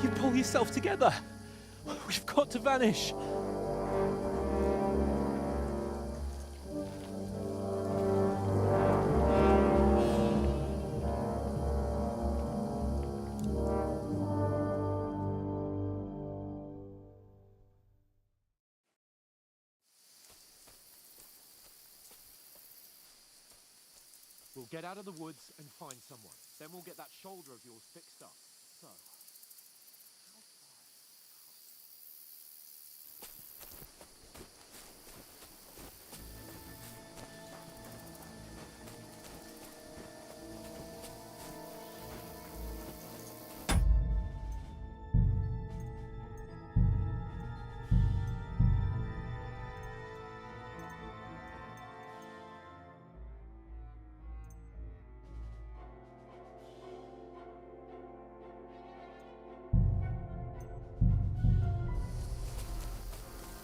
You pull yourself together. We've got to vanish. We'll get out of the woods and find someone. Then we'll get that shoulder of yours fixed up. So...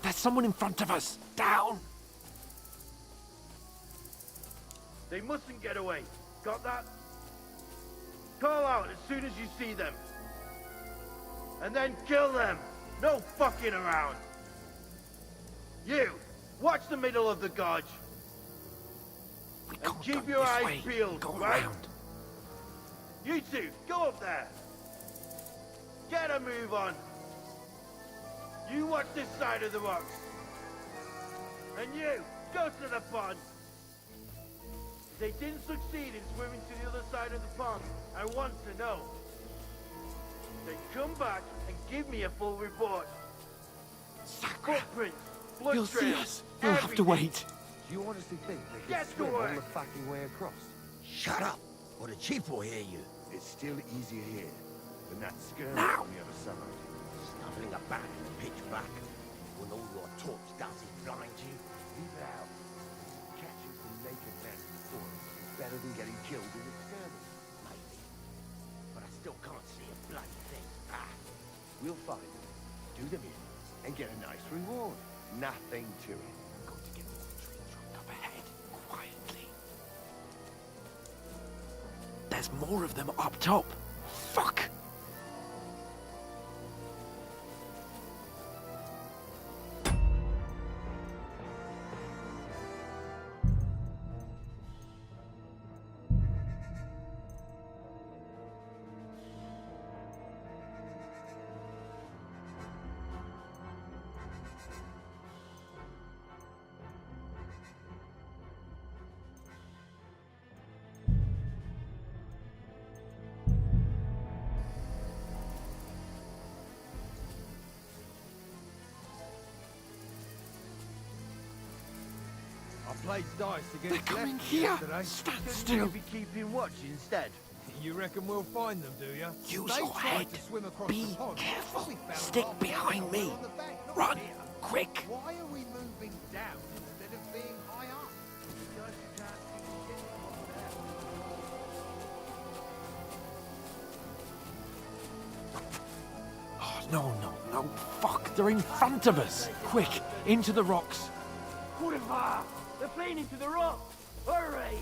There's someone in front of us! Down! They mustn't get away. Got that? Call out as soon as you see them. And then kill them! No fucking around! You! Watch the middle of the gorge! And keep your eyes peeled, Go right? around. You two, go up there! Get a move on! You watch this side of the rocks. And you, go to the pond. If they didn't succeed in swimming to the other side of the pond, I want to know. Then come back and give me a full report. Footprints, blood You'll see trails, us. You'll have to everything. wait. Do you honestly think they Get can to swim all work. the fucking way across? Shut up! or the chief will hear you. It's still easier here than that skirmish Now! on the other side. Snuffling about in the pitch black, when all your talk does is blind you. Leave it out. Catching some naked men before is better than getting killed in a skirmish. Maybe. But I still can't see a bloody thing. We'll find them, do them in, and get a nice reward. Nothing to it. Got to get more tree trunk up ahead, quietly. There's more of them up top. Fuck! I played dice against They're coming left here. yesterday. Stand Shouldn't still. you be keeping watch instead? You reckon we'll find them, do you? Use They your tried head. to swim across Be the pond. careful. We found Stick half behind the me. on the bank, not Run, here. quick. Why are we moving down instead of being high up? Because you can't see the shit over there. Oh, no. Fuck, they're in front of us. Quick, into the rocks. Kurva! They're playing into the rock! Hurry!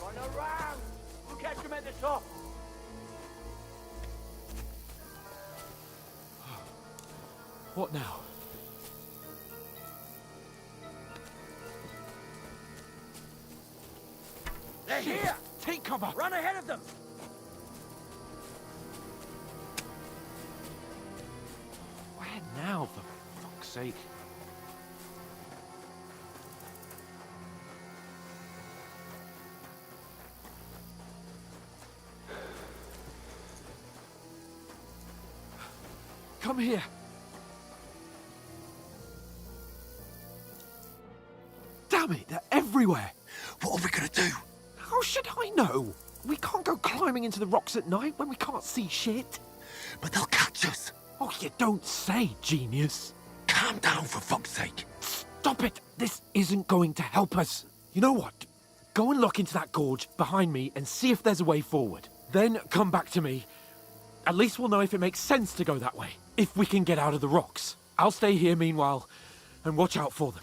Run around! We'll catch them at the top! What now? They're Shit. here! Take cover. Run ahead of them! Where now, for fuck's sake? Come here. Damn it, they're everywhere. What are we gonna do? How should I know? We can't go climbing into the rocks at night when we can't see shit. But they'll catch us. Oh, you don't say, genius. Calm down, for fuck's sake. Stop it. This isn't going to help us. You know what? Go and look into that gorge behind me and see if there's a way forward. Then come back to me. At least we'll know if it makes sense to go that way. If we can get out of the rocks. I'll stay here meanwhile and watch out for them.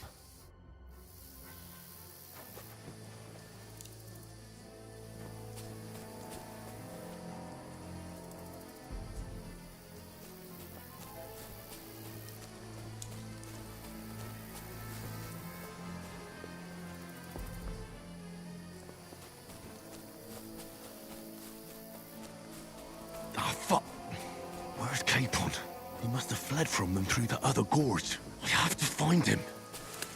Ah, fuck. Where's Capon? He must have fled from them through the other gorge. I have to find him.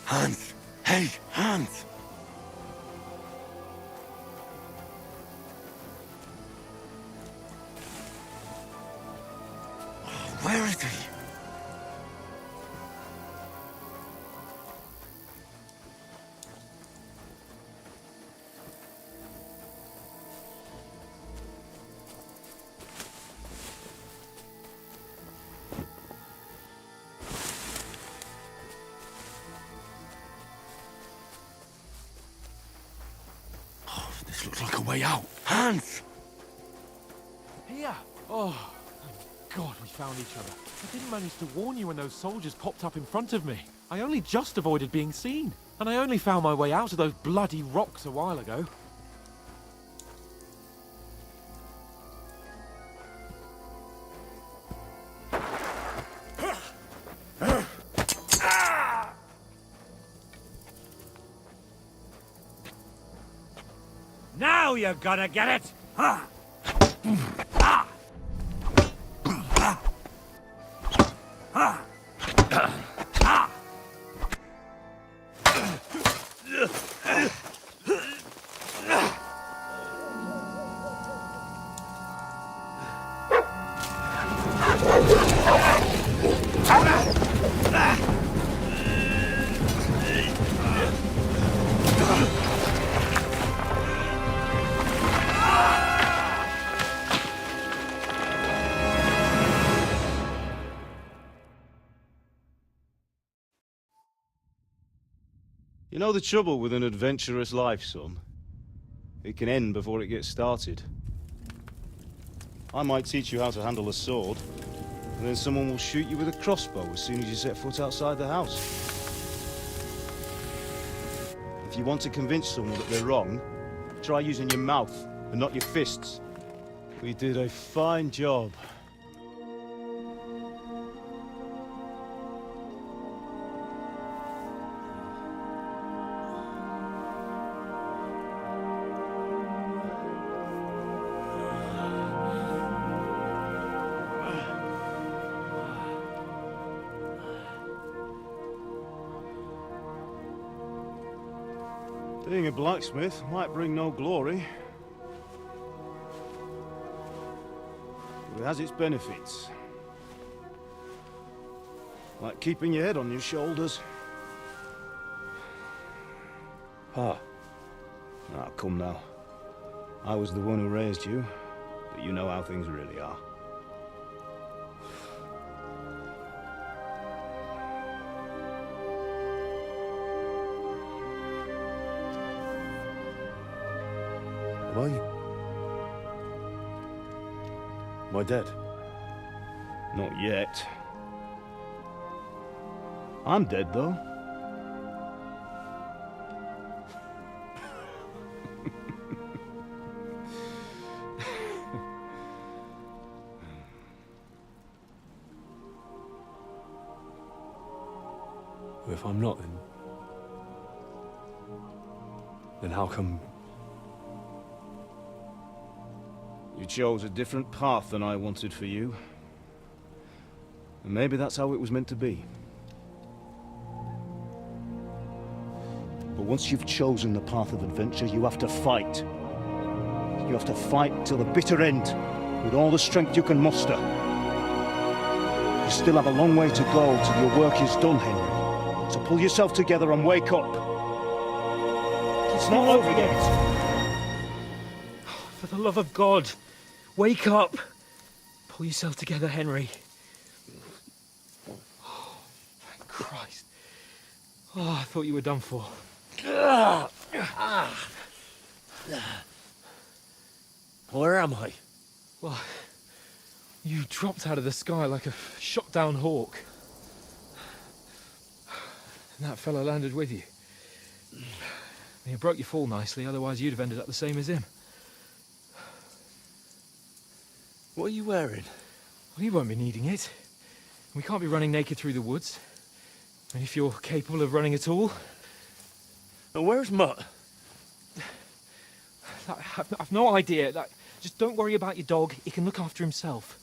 Hans! Hey, Hans! Where is he? This looks like a way out. Hans! Here! Oh, thank God we found each other. I didn't manage to warn you when those soldiers popped up in front of me. I only just avoided being seen. And I only found my way out of those bloody rocks a while ago. Now you're gonna get it! know the trouble with an adventurous life, son? It can end before it gets started. I might teach you how to handle a sword, and then someone will shoot you with a crossbow as soon as you set foot outside the house. If you want to convince someone that they're wrong, try using your mouth and not your fists. We did a fine job. Being a blacksmith might bring no glory, but it has its benefits. Like keeping your head on your shoulders. Ah. Ah, come now. I was the one who raised you, but you know how things really are. Am I dead? Not yet. I'm dead, though. If I'm not, then how come... You chose a different path than I wanted for you. And maybe that's how it was meant to be. But once you've chosen the path of adventure, you have to fight. You have to fight till the bitter end, with all the strength you can muster. You still have a long way to go till your work is done, Henry. So pull yourself together and wake up. It's not over yet. For the love of God, wake up. Pull yourself together, Henry. Oh, thank Christ. Oh, I thought you were done for. Where am I? Well, you dropped out of the sky like a shot-down hawk. And that fella landed with you. You broke your fall nicely, otherwise you'd have ended up the same as him. What are you wearing? Well, you won't be needing it. We can't be running naked through the woods. And if you're capable of running at all... And where's Mutt? I've no idea. Just don't worry about your dog. He can look after himself.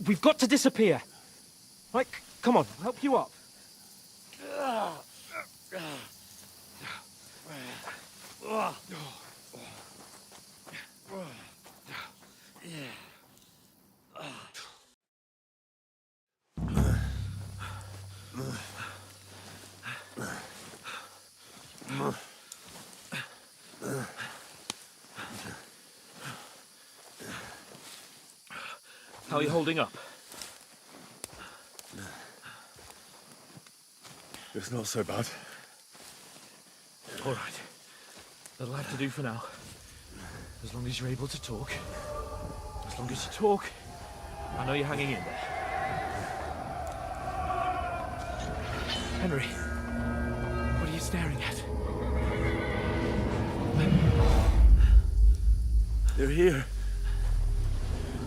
We've got to disappear. Right, come on, I'll help you up. How are you holding up? It's not so bad. All right. That'll have to do for now. As long as you're able to talk. As long as you talk, I know you're hanging in there. Henry, what are you staring at? They're here.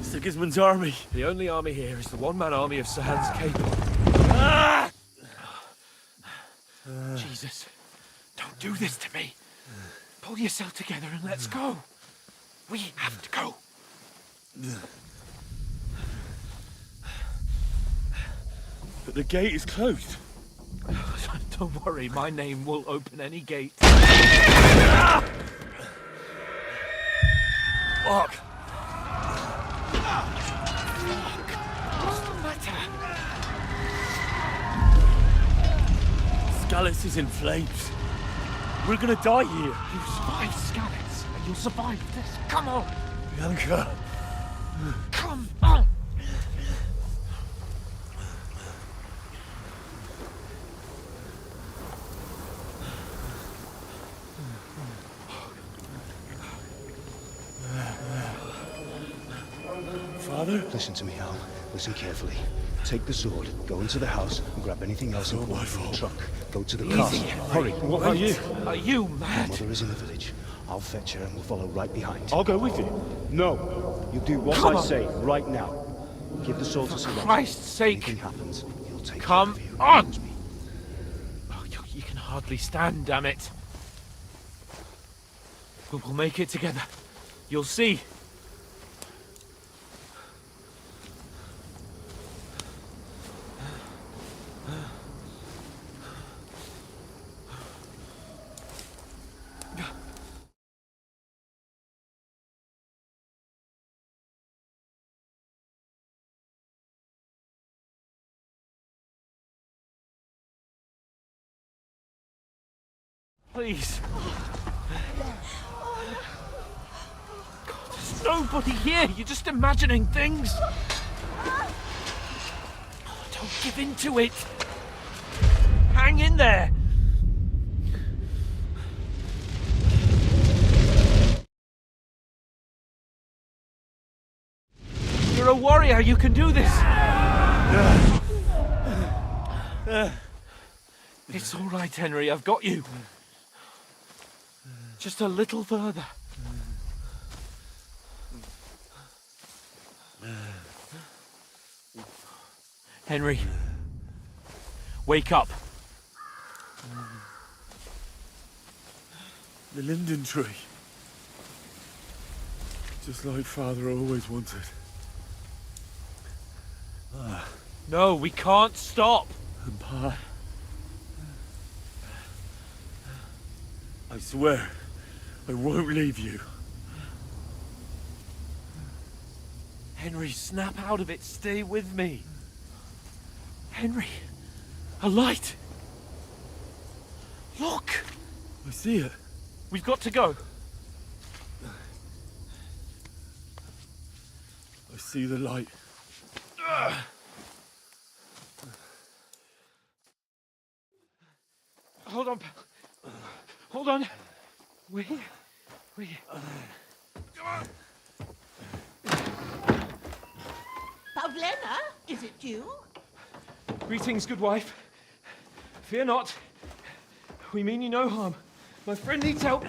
Sigismund's army. The only army here is the one-man army of Sir Hans Cable. Ah! Jesus, don't do this to me. Pull yourself together and let's go. We have to go. But the gate is closed. Don't worry, my name will open any gate. Fuck. What's the matter? Skalitz is in flames. We're gonna die here. You survived Skalitz, and you'll survive this. Come on! Bianca. Come on! Father? Listen to me, Al. Listen carefully. Take the sword, go into the house, and grab anything else important from the truck. Go to the castle. Hurry. What about you? Are you mad? My mother is in the village. I'll fetch her and we'll follow right behind. I'll go with you. No. You do what I say right now. Give the sword to someone. For Christ's sake. Anything happens, you'll take Come care of you. on! Oh, you can hardly stand, damn it. We'll make it together. You'll see. Please. God, there's nobody here. You're just imagining things. Don't give in to it. Hang in there. You're a warrior. You can do this. It's all right, Henry. I've got you. Just a little further. Henry, wake up. The linden tree. Just like Father always wanted. No, we can't stop. And Pa, I swear, I won't leave you. Henry, snap out of it. Stay with me. Henry, a light. Look. I see it. We've got to go. I see the light. Hold on. Hold on. Wait. Pavlena, is it you? Greetings, good wife. Fear not. We mean you no harm. My friend needs help.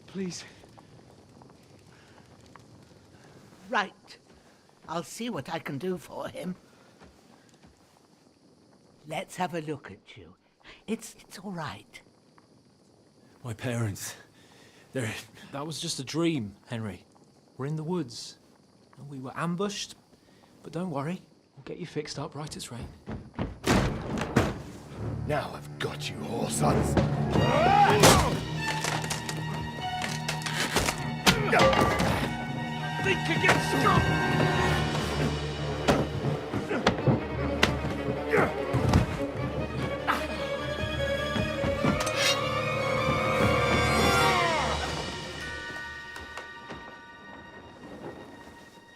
Please. Right. I'll see what I can do for him. Let's have a look at you. It's all right. My parents, they're... That was just a dream, Henry. We're in the woods. We were ambushed, but don't worry. We'll get you fixed up right as rain. Now I've got you, whore sons. Think again, strong!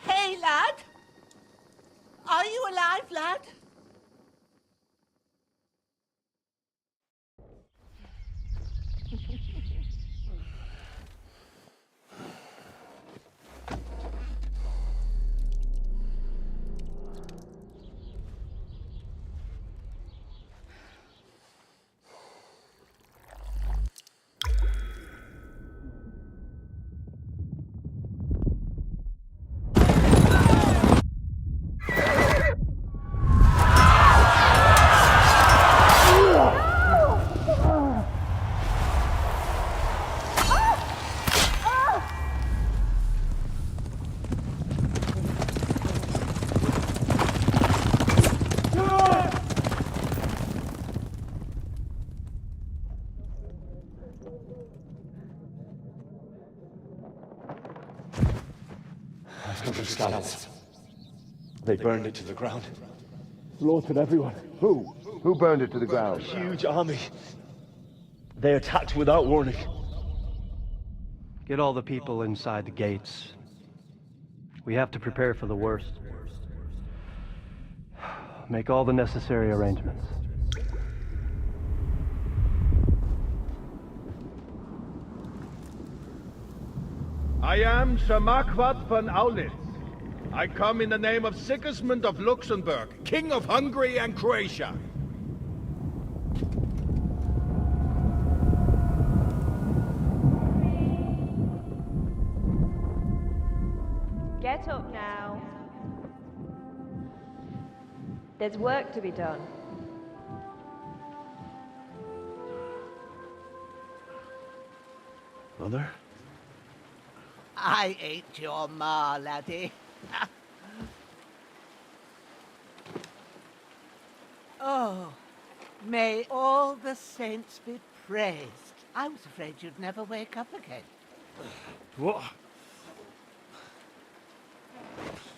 Hey, lad! Are you alive, lad? Scouts. They burned it to the ground. Slaughtered everyone. Who? Who burned it to the ground? A huge army. They attacked without warning. Get all the people inside the gates. We have to prepare for the worst. Make all the necessary arrangements. I am Sir Marquardt von Aulitz. I come in the name of Sigismund of Luxembourg, King of Hungary and Croatia. Get up now. There's work to be done. Mother? I ain't your ma, laddie. Oh, may all the saints be praised. I was afraid you'd never wake up again. What?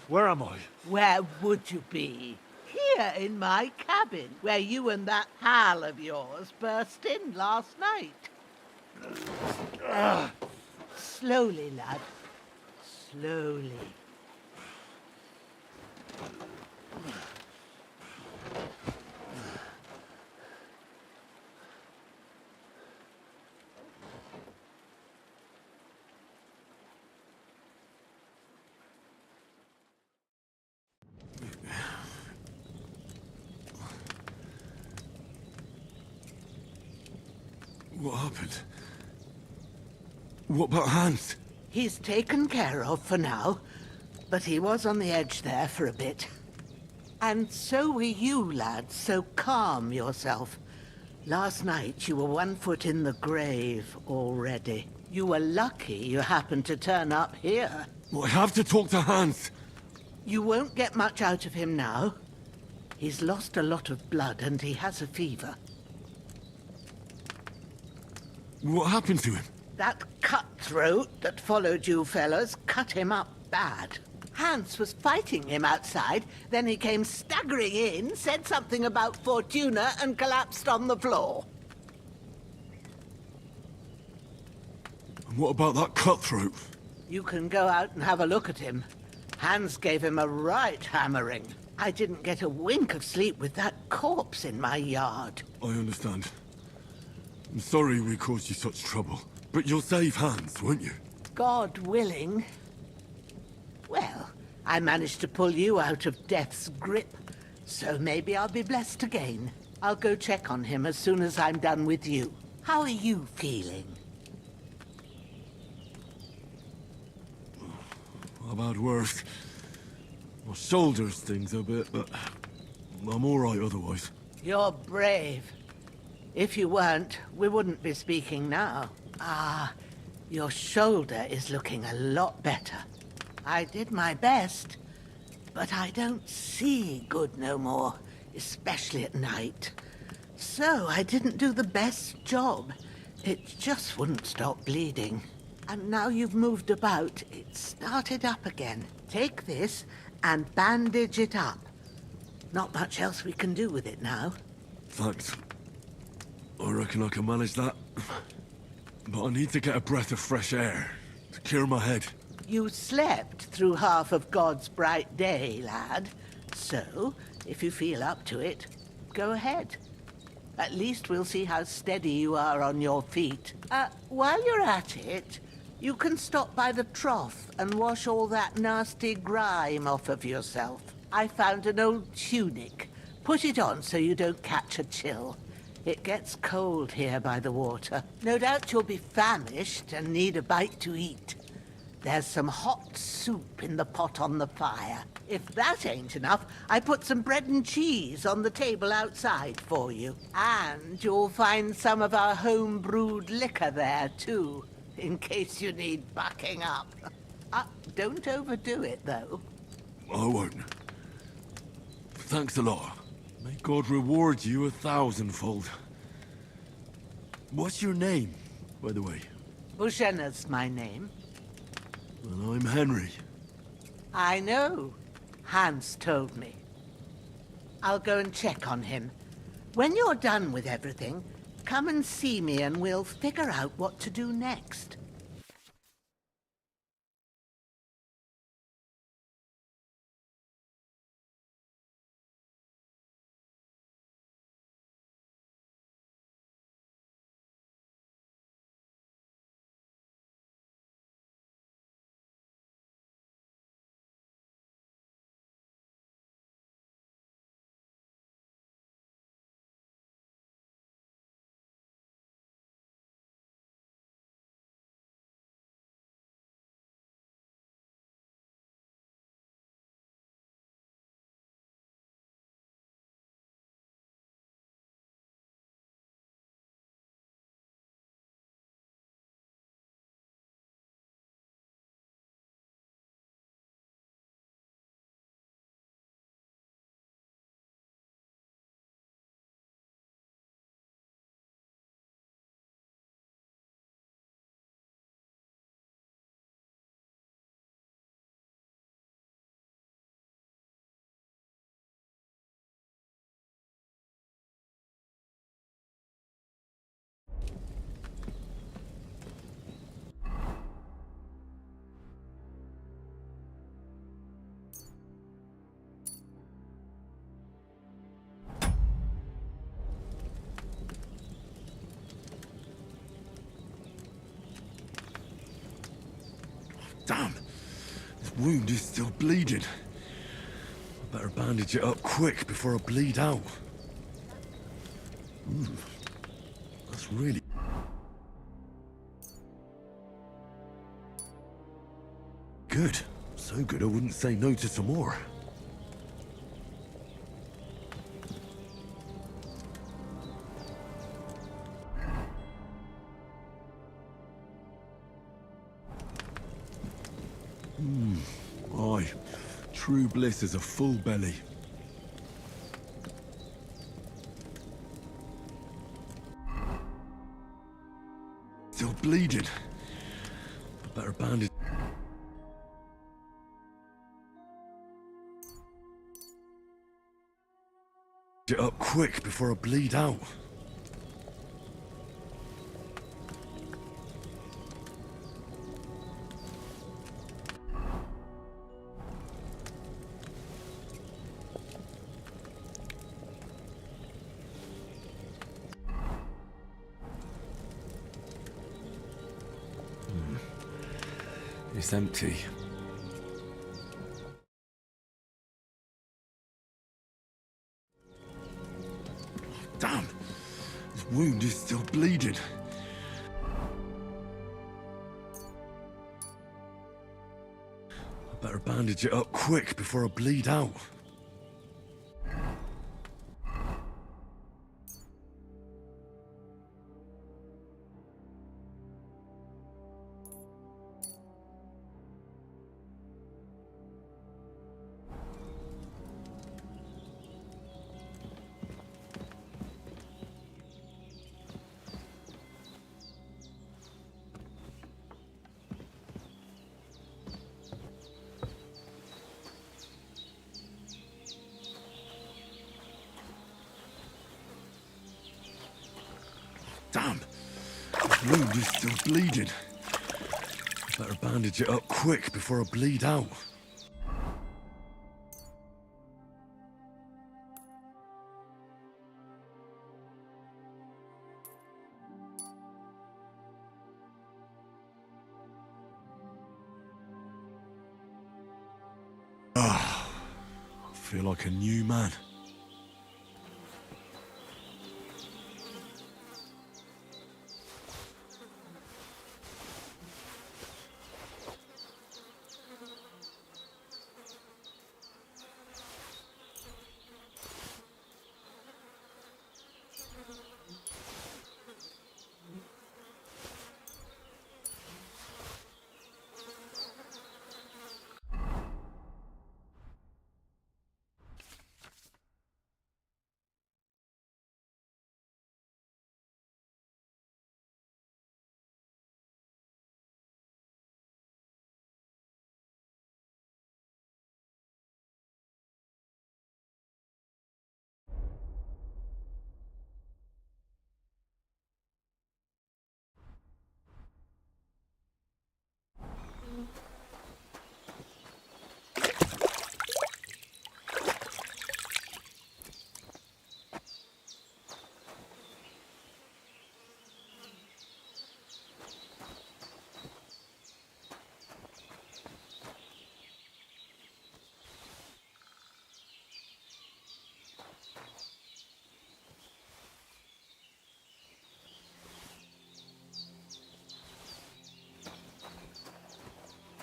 Where am I? Where would you be? Here in my cabin, where you and that pal of yours burst in last night. Slowly, lad. Slowly. What happened? What about Hans? He's taken care of for now, but he was on the edge there for a bit. And so were you, lad, so calm yourself. Last night you were 1 foot in the grave already. You were lucky you happened to turn up here. Well, I have to talk to Hans. You won't get much out of him now. He's lost a lot of blood and he has a fever. What happened to him? That cutthroat that followed you fellas cut him up bad. Hans was fighting him outside, then he came staggering in, said something about Fortuna, and collapsed on the floor. And what about that cutthroat? You can go out and have a look at him. Hans gave him a right hammering. I didn't get a wink of sleep with that corpse in my yard. I understand. I'm sorry we caused you such trouble. But you'll save Hans, won't you? God willing. Well, I managed to pull you out of death's grip, so maybe I'll be blessed again. I'll go check on him as soon as I'm done with you. How are you feeling? I've had worse. My shoulder stings a bit, but I'm all right otherwise. You're brave. If you weren't, we wouldn't be speaking now. Ah, your shoulder is looking a lot better. I did my best, but I don't see good no more, especially at night. So I didn't do the best job. It just wouldn't stop bleeding. And now you've moved about, it started up again. Take this and bandage it up. Not much else we can do with it now. Thanks. I reckon I can manage that. But I need to get a breath of fresh air to clear my head. You slept through half of God's bright day, lad. So, if you feel up to it, go ahead. At least we'll see how steady you are on your feet. While you're at it, you can stop by the trough and wash all that nasty grime off of yourself. I found an old tunic. Put it on so you don't catch a chill. It gets cold here by the water. No doubt you'll be famished and need a bite to eat. There's some hot soup in the pot on the fire. If that ain't enough, I put some bread and cheese on the table outside for you. And you'll find some of our home-brewed liquor there, too, in case you need bucking up. Don't overdo it, though. I won't. Thanks a lot. May God reward you 1,000-fold. What's your name, by the way? Bushenna's my name. Well, I'm Henry. I know. Hans told me. I'll go and check on him. When you're done with everything, come and see me and we'll figure out what to do next. Damn! This wound is still bleeding. I better bandage it up quick before I bleed out. Ooh, that's really... good. So good I wouldn't say no to some more. Aye. True bliss is a full belly. Still bleeding. I better bandage it up quick before I bleed out. It's empty. Damn! This wound is still bleeding. I better bandage it up quick before I bleed out. Damn! This wound is still bleeding. I better bandage it up quick before I bleed out. Ah, I feel like a new man.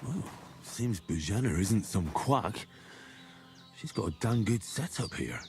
Well, seems Bujana isn't some quack. She's got a damn good setup here.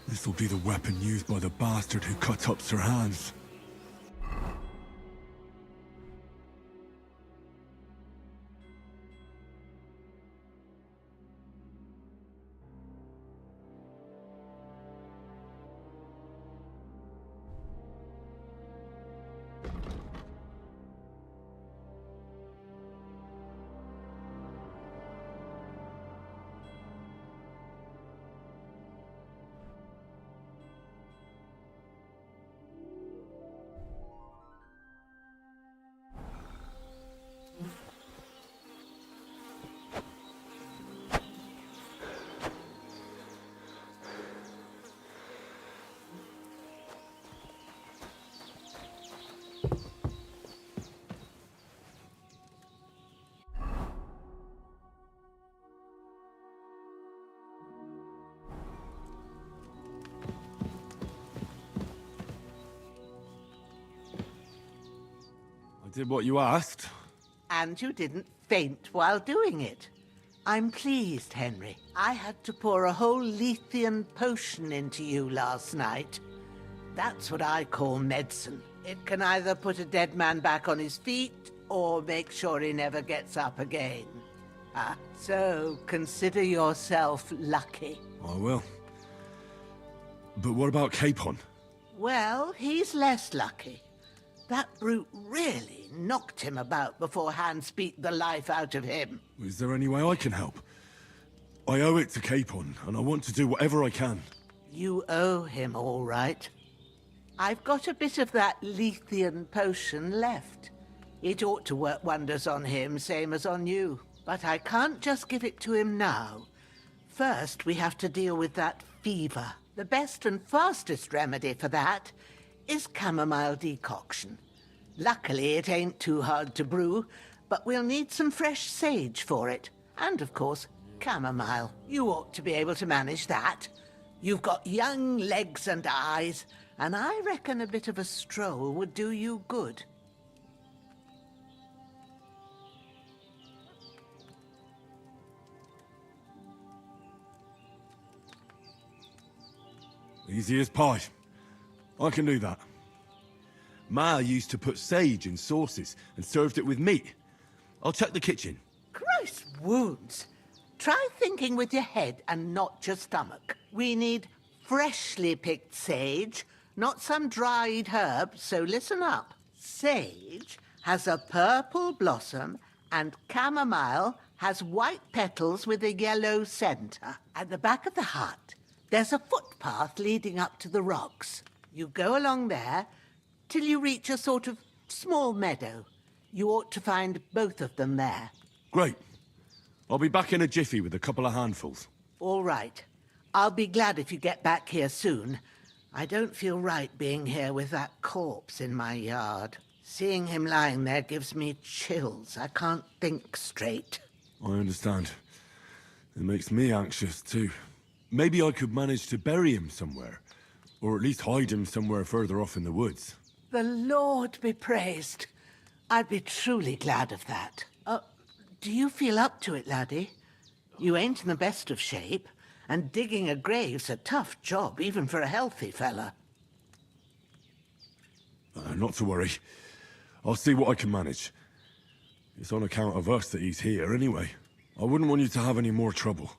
This'll be the weapon used by the bastard who cut up Sir Hans. I did what you asked. And you didn't faint while doing it. I'm pleased, Henry. I had to pour a whole Lethean potion into you last night. That's what I call medicine. It can either put a dead man back on his feet, or make sure he never gets up again. So consider yourself lucky. I will. But what about Capon? Well, he's less lucky. That brute really knocked him about before Hans beat the life out of him. Is there any way I can help? I owe it to Capon, and I want to do whatever I can. You owe him, all right. I've got a bit of that Lethean potion left. It ought to work wonders on him, same as on you. But I can't just give it to him now. First, we have to deal with that fever. The best and fastest remedy for that is chamomile decoction. Luckily, it ain't too hard to brew, but we'll need some fresh sage for it. And, of course, chamomile. You ought to be able to manage that. You've got young legs and eyes, and I reckon a bit of a stroll would do you good. Easy as pie. I can do that. Ma used to put sage in sauces and served it with meat. I'll check the kitchen. Christ wounds! Try thinking with your head and not your stomach. We need freshly picked sage, not some dried herb, so listen up. Sage has a purple blossom and chamomile has white petals with a yellow center. At the back of the hut, there's a footpath leading up to the rocks. You go along there till you reach a sort of small meadow. You ought to find both of them there. Great. I'll be back in a jiffy with a couple of handfuls. All right. I'll be glad if you get back here soon. I don't feel right being here with that corpse in my yard. Seeing him lying there gives me chills. I can't think straight. I understand. It makes me anxious too. Maybe I could manage to bury him somewhere. Or at least hide him somewhere further off in the woods. The Lord be praised. I'd be truly glad of that. Do you feel up to it, laddie? You ain't in the best of shape, and digging a grave's a tough job, even for a healthy fella. Not to worry. I'll see what I can manage. It's on account of us that he's here anyway. I wouldn't want you to have any more trouble.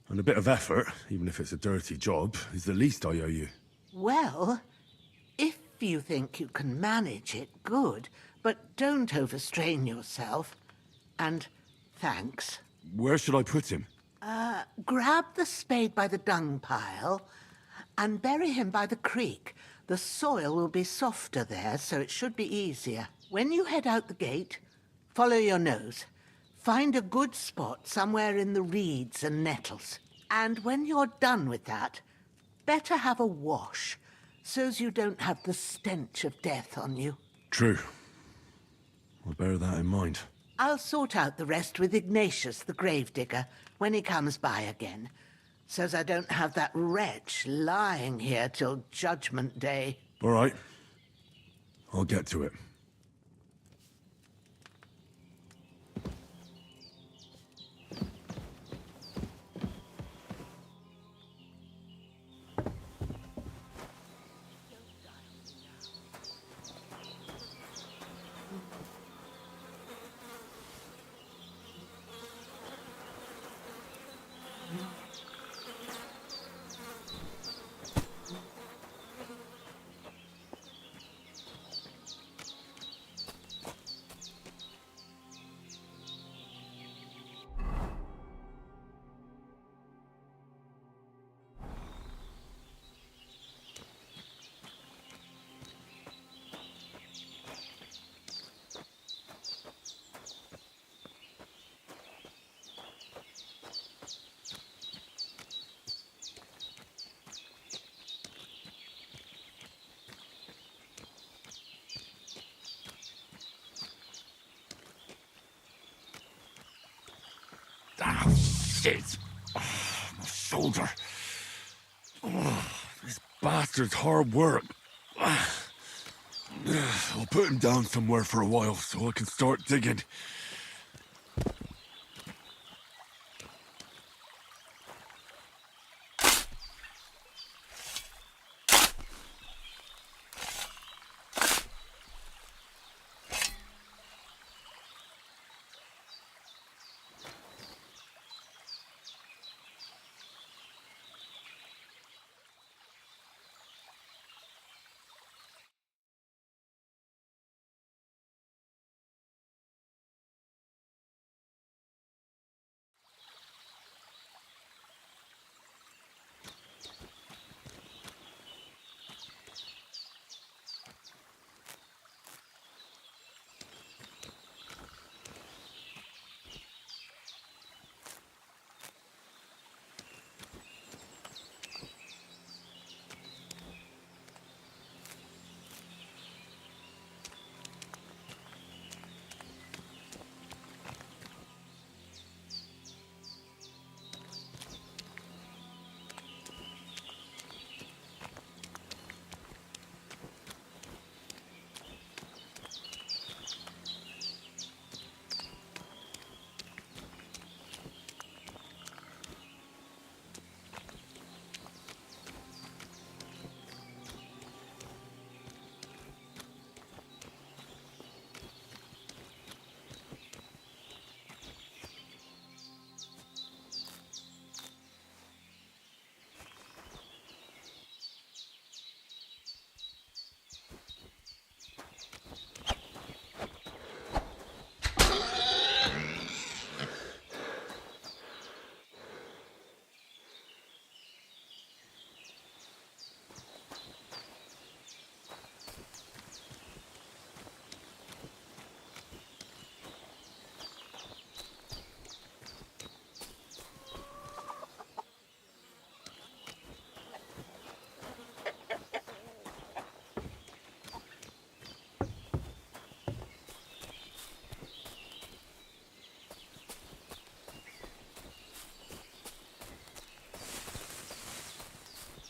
And a bit of effort, even if it's a dirty job, is the least I owe you. Well, if you think you can manage it, good. But don't overstrain yourself. And thanks. Where should I put him? Grab the spade by the dung pile and bury him by the creek. The soil will be softer there, so it should be easier. When you head out the gate, follow your nose. Find a good spot somewhere in the reeds and nettles. And when you're done with that, better have a wash, so's you don't have the stench of death on you. True. I'll bear that in mind. I'll sort out the rest with Ignatius, the gravedigger, when he comes by again, so's I don't have that wretch lying here till Judgment Day. All right. I'll get to it. Shit! My shoulder. This bastard's hard work. I'll put him down somewhere for a while so I can start digging.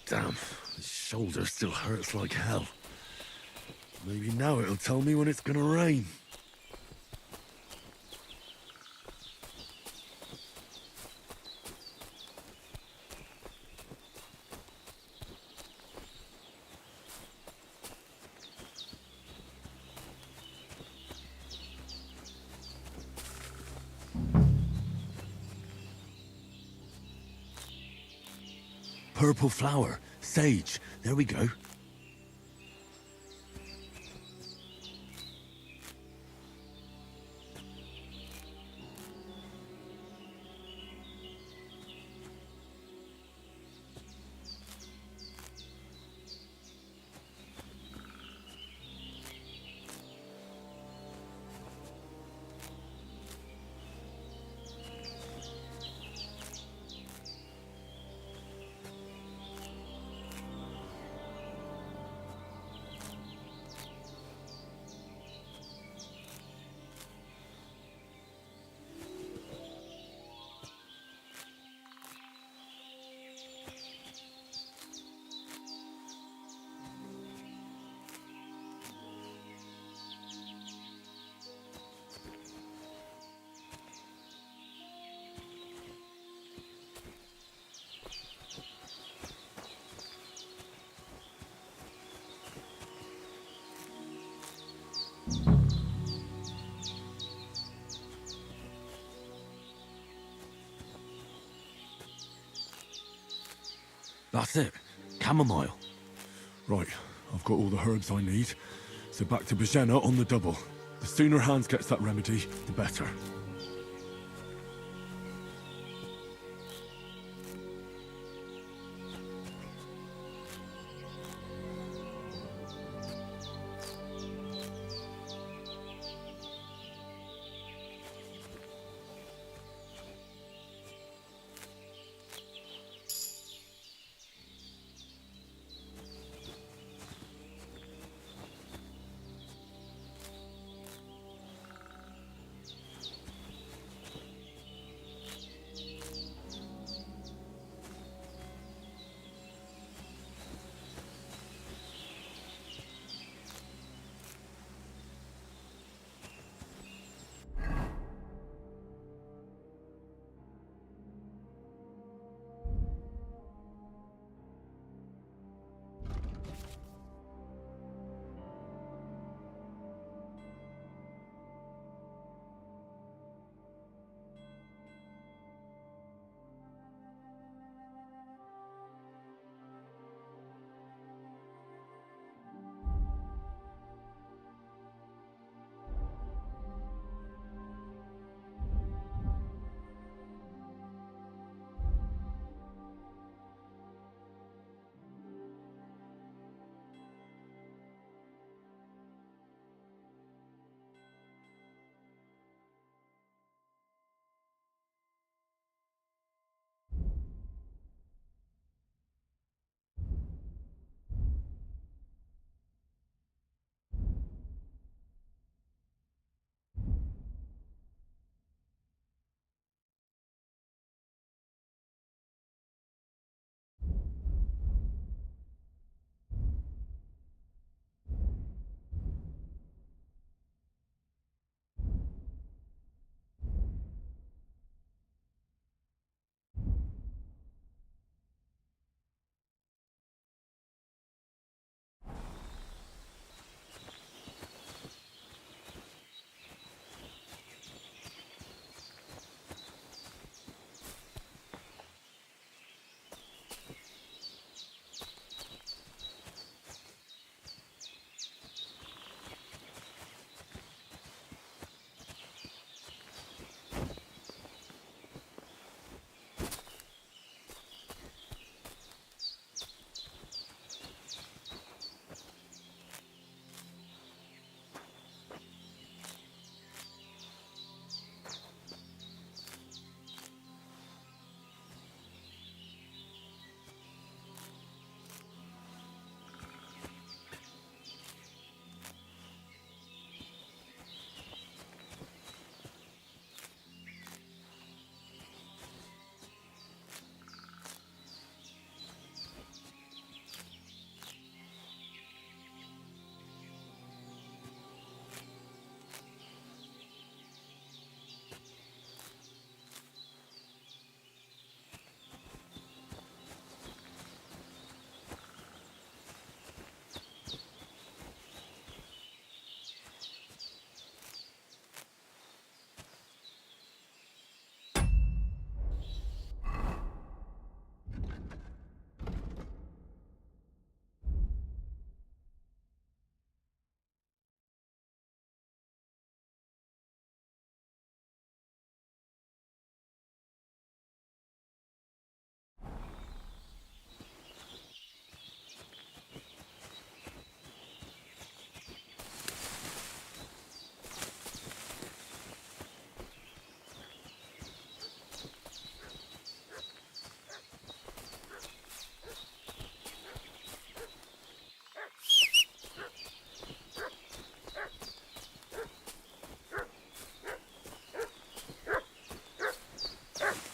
Damn, the shoulder still hurts like hell. Maybe now it'll tell me when it's gonna rain. Purple flower, sage, there we go. That's it. Chamomile. Right, I've got all the herbs I need. So back to Bajena on the double. The sooner Hans gets that remedy, the better.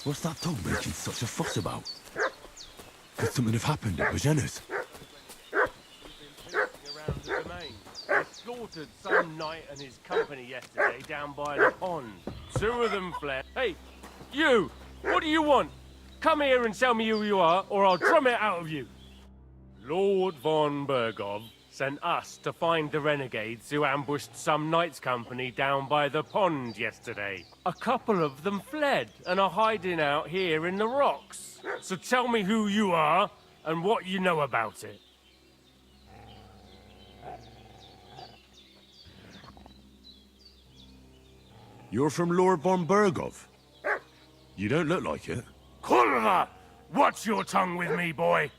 What's that dog making such a fuss about? Could something have happened at Bajena's? Around the domain. They slaughtered some knight and his company yesterday down by the pond. 2 of them fled. Hey, you! What do you want? Come here and tell me who you are, or I'll drum it out of you. Lord von Bergov sent us to find the renegades who ambushed some knight's company down by the pond yesterday. A couple of them fled and are hiding out here in the rocks. So tell me who you are and what you know about it. You're from Lord von Bergov? You don't look like it. Kurva! Watch your tongue with me, boy.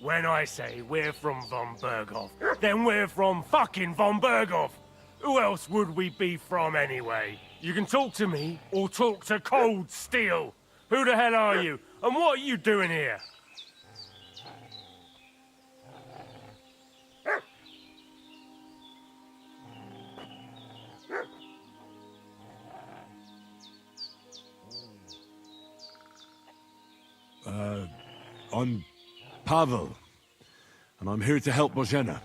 When I say we're from von Bergov, then we're from fucking von Bergov. Who else would we be from anyway? You can talk to me or talk to cold steel. Who the hell are you? And what are you doing here? I'm Pavel, and I'm here to help Bozhena.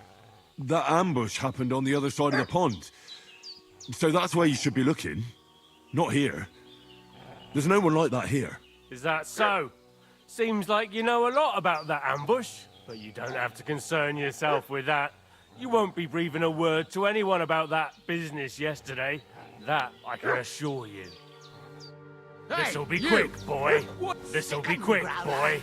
That ambush happened on the other side of the pond, so that's where you should be looking, not here. There's no one like that here. Is that so? Seems like you know a lot about that ambush, but you don't have to concern yourself with that. You won't be breathing a word to anyone about that business yesterday. That I can assure you. Hey, This'll be you! quick, boy. What? This'll be quick, boy.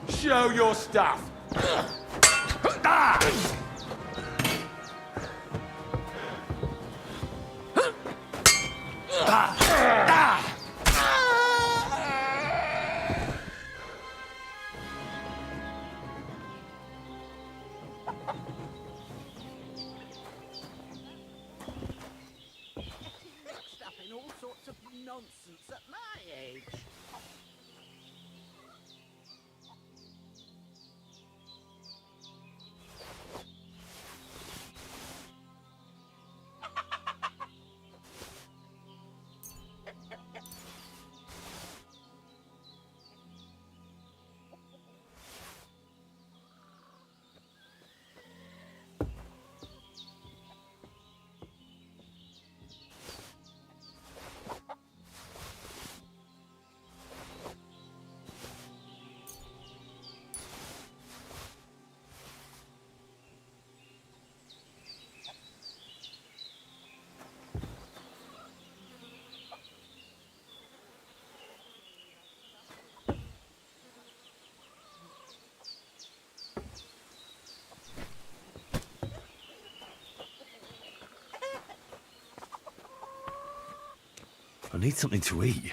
Show your stuff. Mixed up in all sorts of nonsense at my age. I need something to eat.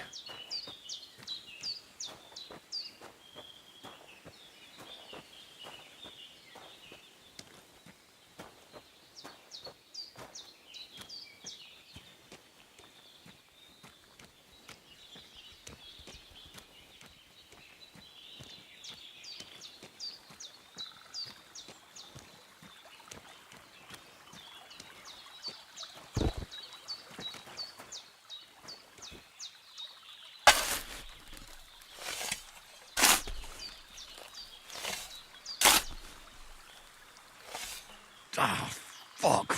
Ah, fuck.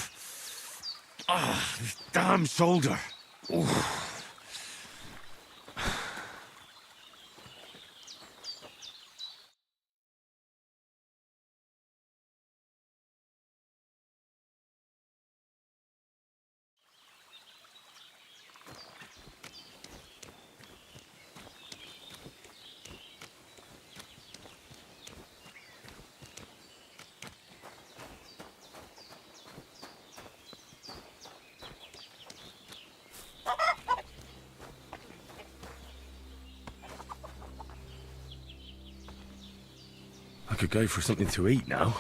Ah, this damn shoulder. Oof. I could go for something to eat now.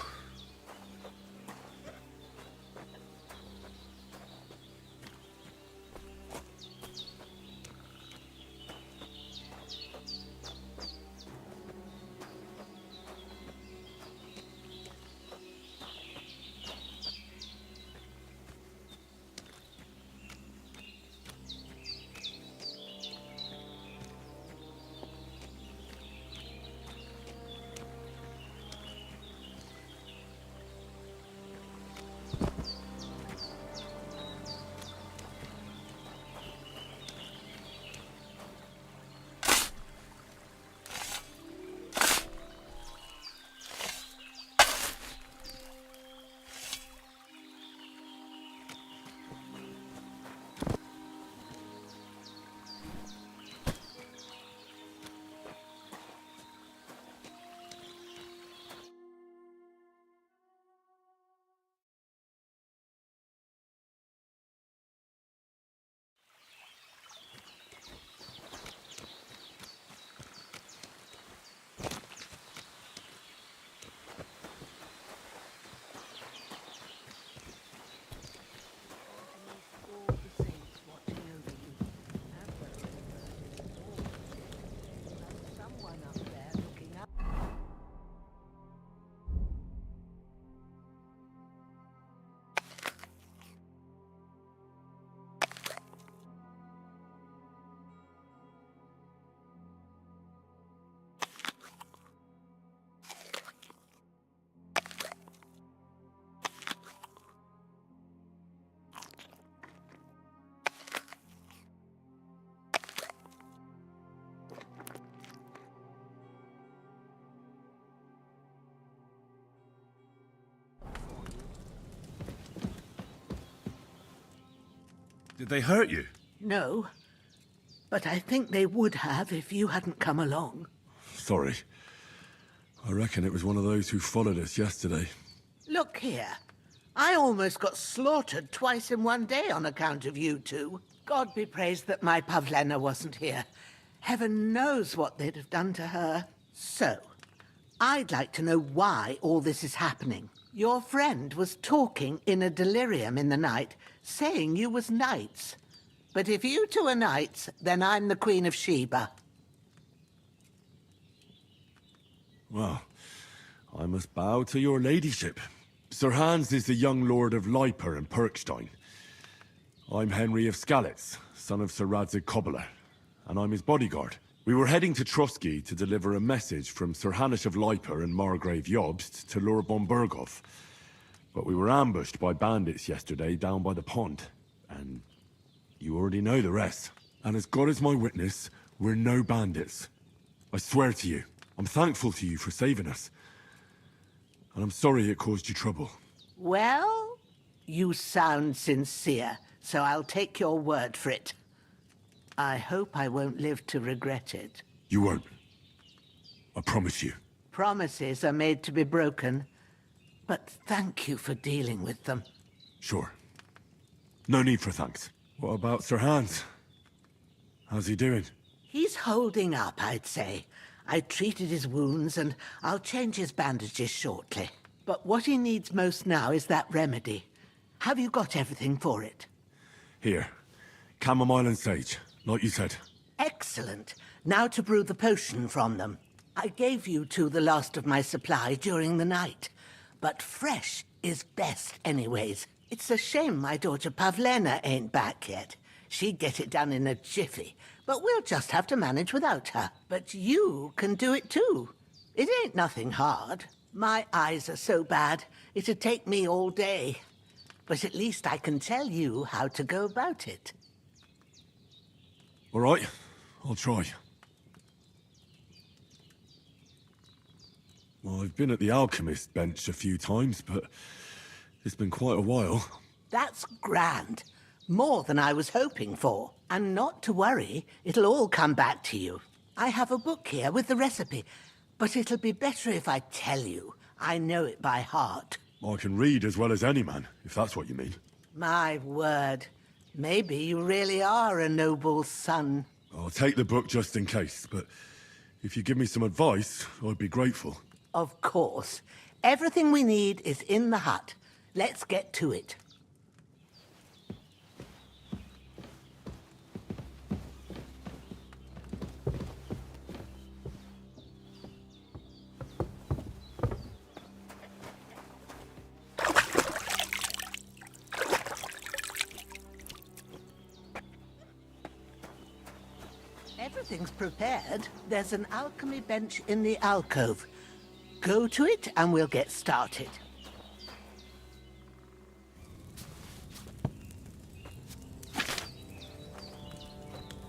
Did they hurt you? No, but I think they would have if you hadn't come along. Sorry. I reckon it was one of those who followed us yesterday. Look here. I almost got slaughtered twice in one day on account of you two. God be praised that my Pavlena wasn't here. Heaven knows what they'd have done to her. So, I'd like to know why all this is happening. Your friend was talking in a delirium in the night, saying you was knights. But if you two are knights, then I'm the Queen of Sheba. Well, I must bow to your ladyship. Sir Hans is the young lord of Leiper and Perkstein. I'm Henry of Skalitz, son of Sir Radzig Kobyla, and I'm his bodyguard. We were heading to Trotsky to deliver a message from Sir Hanush of Leiper and Margrave Jobst to Lord von Berghoff. But we were ambushed by bandits yesterday down by the pond, and you already know the rest. And as God is my witness, we're no bandits. I swear to you, I'm thankful to you for saving us. And I'm sorry it caused you trouble. Well, you sound sincere, so I'll take your word for it. I hope I won't live to regret it. You won't. I promise you. Promises are made to be broken, but thank you for dealing with them. Sure. No need for thanks. What about Sir Hans? How's he doing? He's holding up, I'd say. I treated his wounds, and I'll change his bandages shortly. But what he needs most now is that remedy. Have you got everything for it? Here. Chamomile and sage, like you said. Excellent. Now to brew the potion from them. I gave you two the last of my supply during the night. But fresh is best anyways. It's a shame my daughter Pavlena ain't back yet. She'd get it done in a jiffy, but we'll just have to manage without her. But you can do it too. It ain't nothing hard. My eyes are so bad, it'd take me all day. But at least I can tell you how to go about it. All right, I'll try. Well, I've been at the alchemist bench a few times, but it's been quite a while. That's grand. More than I was hoping for. And not to worry, it'll all come back to you. I have a book here with the recipe, but it'll be better if I tell you. I know it by heart. I can read as well as any man, if that's what you mean. My word. Maybe you really are a noble son. I'll take the book just in case, but if you give me some advice, I'd be grateful. Of course. Everything we need is in the hut. Let's get to it. Everything's prepared. There's an alchemy bench in the alcove. Go to it and we'll get started.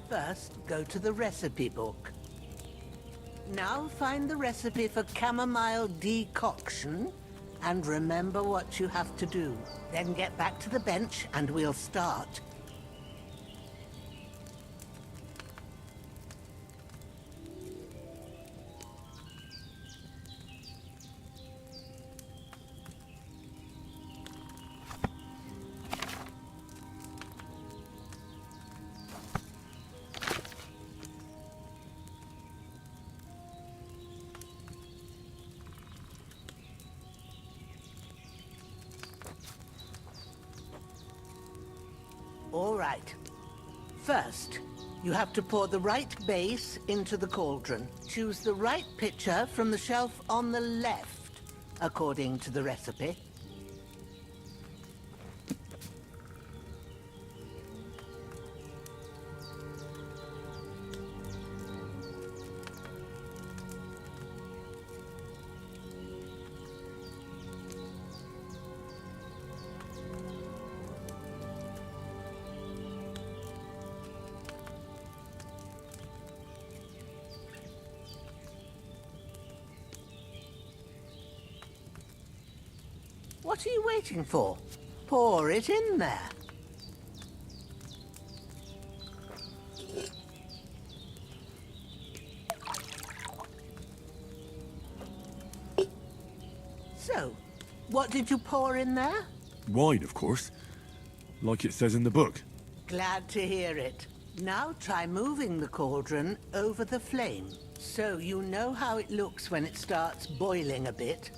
First, go to the recipe book. Now find the recipe for chamomile decoction and remember what you have to do. Then get back to the bench and we'll start. All right. First, you have to pour the right base into the cauldron. Choose the right pitcher from the shelf on the left, according to the recipe. What are you waiting for? Pour it in there. So, what did you pour in there? Wine, of course. Like it says in the book. Glad to hear it. Now try moving the cauldron over the flame, so you know how it looks when it starts boiling a bit.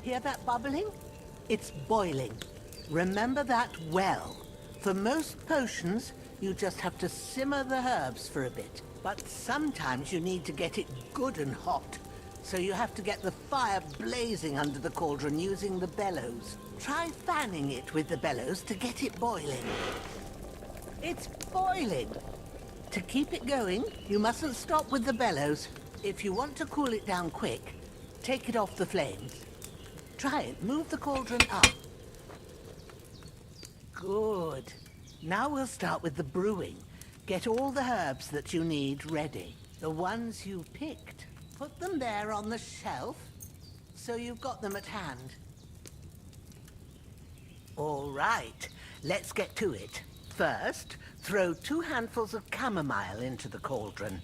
Hear that bubbling? It's boiling. Remember that well. For most potions, you just have to simmer the herbs for a bit. But sometimes you need to get it good and hot. So you have to get the fire blazing under the cauldron using the bellows. Try fanning it with the bellows to get it boiling. It's boiling! To keep it going, you mustn't stop with the bellows. If you want to cool it down quick, take it off the flames. Try it. Move the cauldron up. Good. Now we'll start with the brewing. Get all the herbs that you need ready. The ones you picked. Put them there on the shelf, so you've got them at hand. All right, let's get to it. First, throw 2 handfuls of chamomile into the cauldron.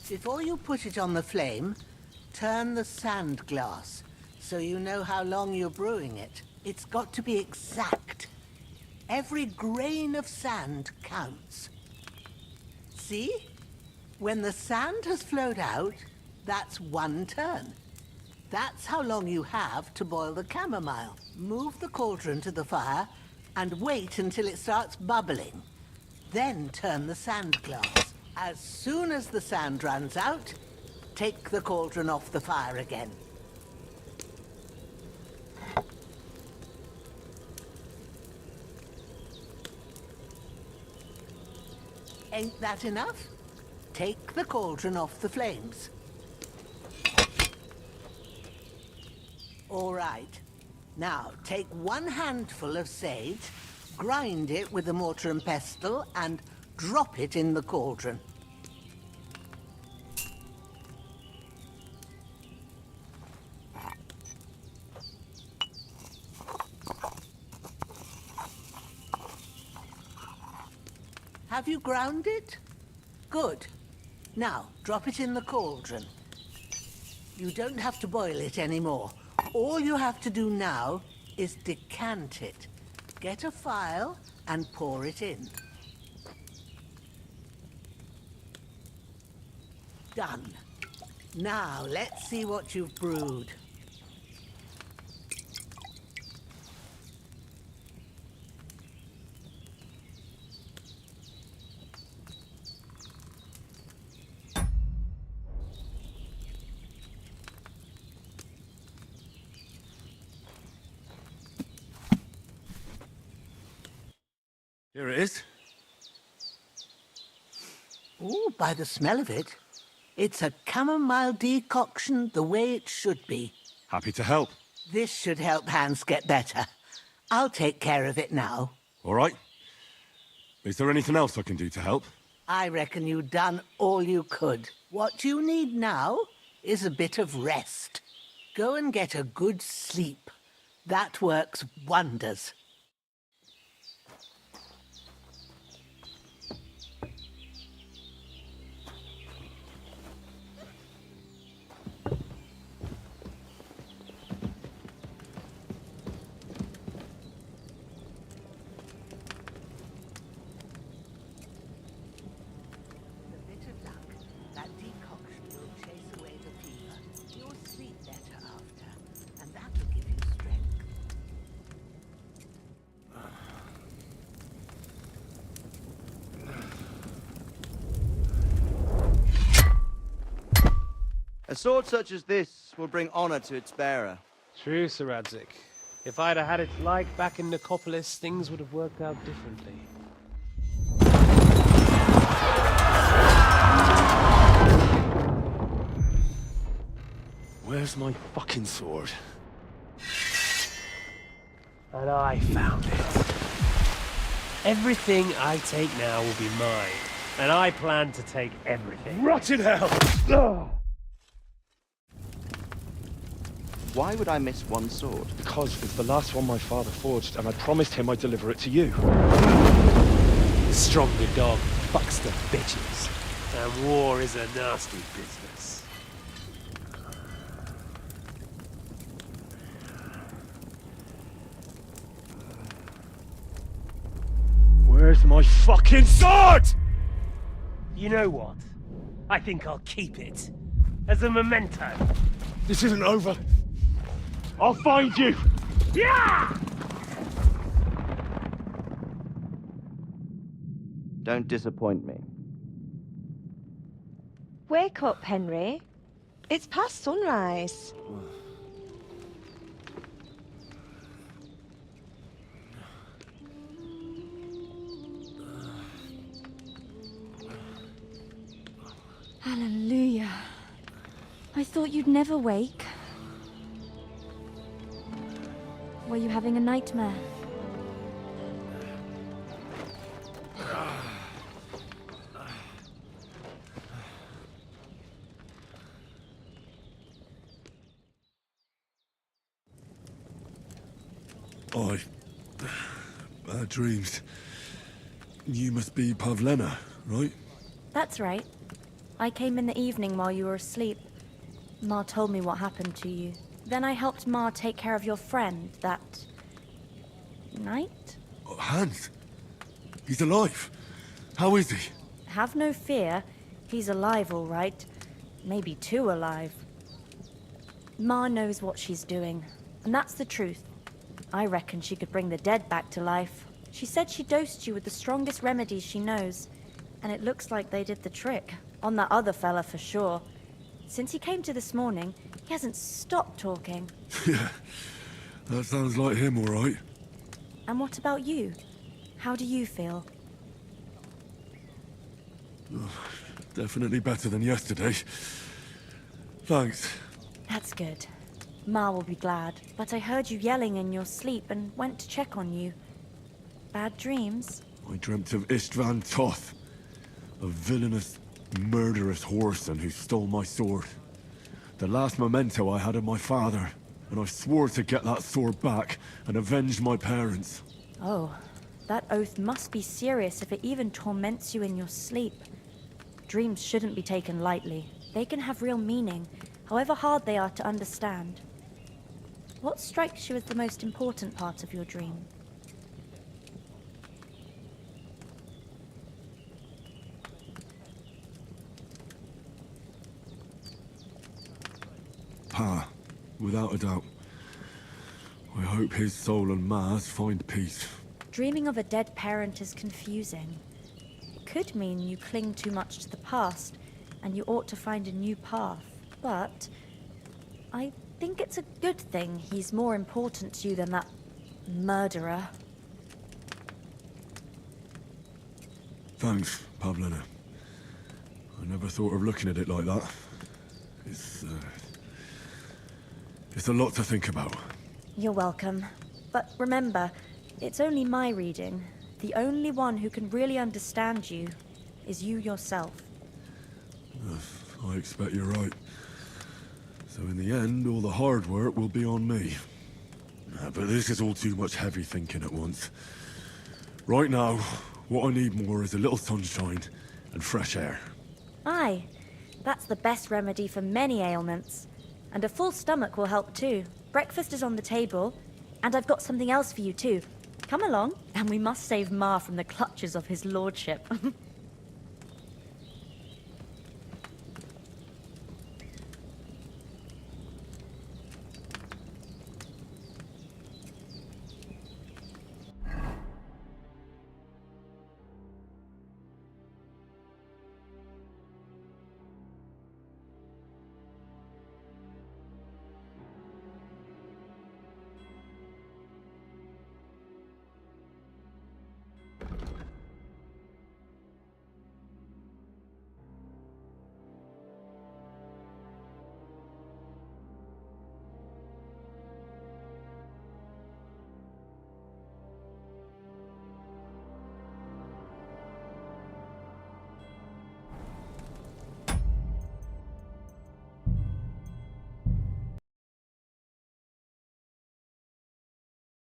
Before you put it on the flame, turn the sand glass so you know how long you're brewing it. It's got to be exact. Every grain of sand counts. See? When the sand has flowed out, that's 1 turn. That's how long you have to boil the chamomile. Move the cauldron to the fire and wait until it starts bubbling. Then turn the sand glass. As soon as the sand runs out, take the cauldron off the fire again. Ain't that enough? Take the cauldron off the flames. All right. Now, take 1 handful of sage, grind it with a mortar and pestle, and drop it in the cauldron. Have you ground it? Good. Now, drop it in the cauldron. You don't have to boil it anymore. All you have to do now is decant it. Get a phial and pour it in. Done. Now, let's see what you've brewed. Here it is. Ooh, by the smell of it, it's a chamomile decoction the way it should be. Happy to help. This should help Hans get better. I'll take care of it now. All right. Is there anything else I can do to help? I reckon you've done all you could. What you need now is a bit of rest. Go and get a good sleep. That works wonders. A sword such as this will bring honor to its bearer. True, Sir Radzik. If I'd have had its like back in Nicopolis, things would have worked out differently. Where's my fucking sword? And I found it. Everything I take now will be mine, and I plan to take everything. Rotten hell! Why would I miss one sword? Because it's the last one my father forged, and I promised him I'd deliver it to you. The stronger dog fucks the bitches, and war is a nasty business. Where's my fucking sword? You know what? I think I'll keep it as a memento. This isn't over. I'll find you! Yeah! Don't disappoint me. Wake up, Henry. It's past sunrise. Hallelujah. I thought you'd never wake. Were you having a nightmare? Bad dreams. You must be Pavlena, right? That's right. I came in the evening while you were asleep. Ma told me what happened to you. Then I helped Ma take care of your friend that night? Hans? He's alive. How is he? Have no fear. He's alive, all right. Maybe too alive. Ma knows what she's doing, and that's the truth. I reckon she could bring the dead back to life. She said she dosed you with the strongest remedies she knows, and it looks like they did the trick. On that other fella for sure. Since he came to this morning, he hasn't stopped talking. Yeah, that sounds like him, all right. And what about you? How do you feel? Definitely better than yesterday. Thanks. That's good. Ma will be glad, but I heard you yelling in your sleep and went to check on you. Bad dreams? I dreamt of Istvan Toth, a villainous, murderous whoreson who stole my sword. The last memento I had of my father, and I swore to get that sword back and avenge my parents. Oh, that oath must be serious if it even torments you in your sleep. Dreams shouldn't be taken lightly. They can have real meaning, however hard they are to understand. What strikes you as the most important part of your dream? Pa, without a doubt. I hope his soul and Ma's find peace. Dreaming of a dead parent is confusing. It could mean you cling too much to the past, and you ought to find a new path. But I think it's a good thing he's more important to you than that murderer. Thanks, Pavlena. I never thought of looking at it like that. It's a lot to think about. You're welcome. But remember, it's only my reading. The only one who can really understand you is you yourself. I expect you're right. So in the end, all the hard work will be on me. But this is all too much heavy thinking at once. Right now, what I need more is a little sunshine and fresh air. Aye, that's the best remedy for many ailments. And a full stomach will help too. Breakfast is on the table, and I've got something else for you too. Come along, and we must save Ma from the clutches of his lordship.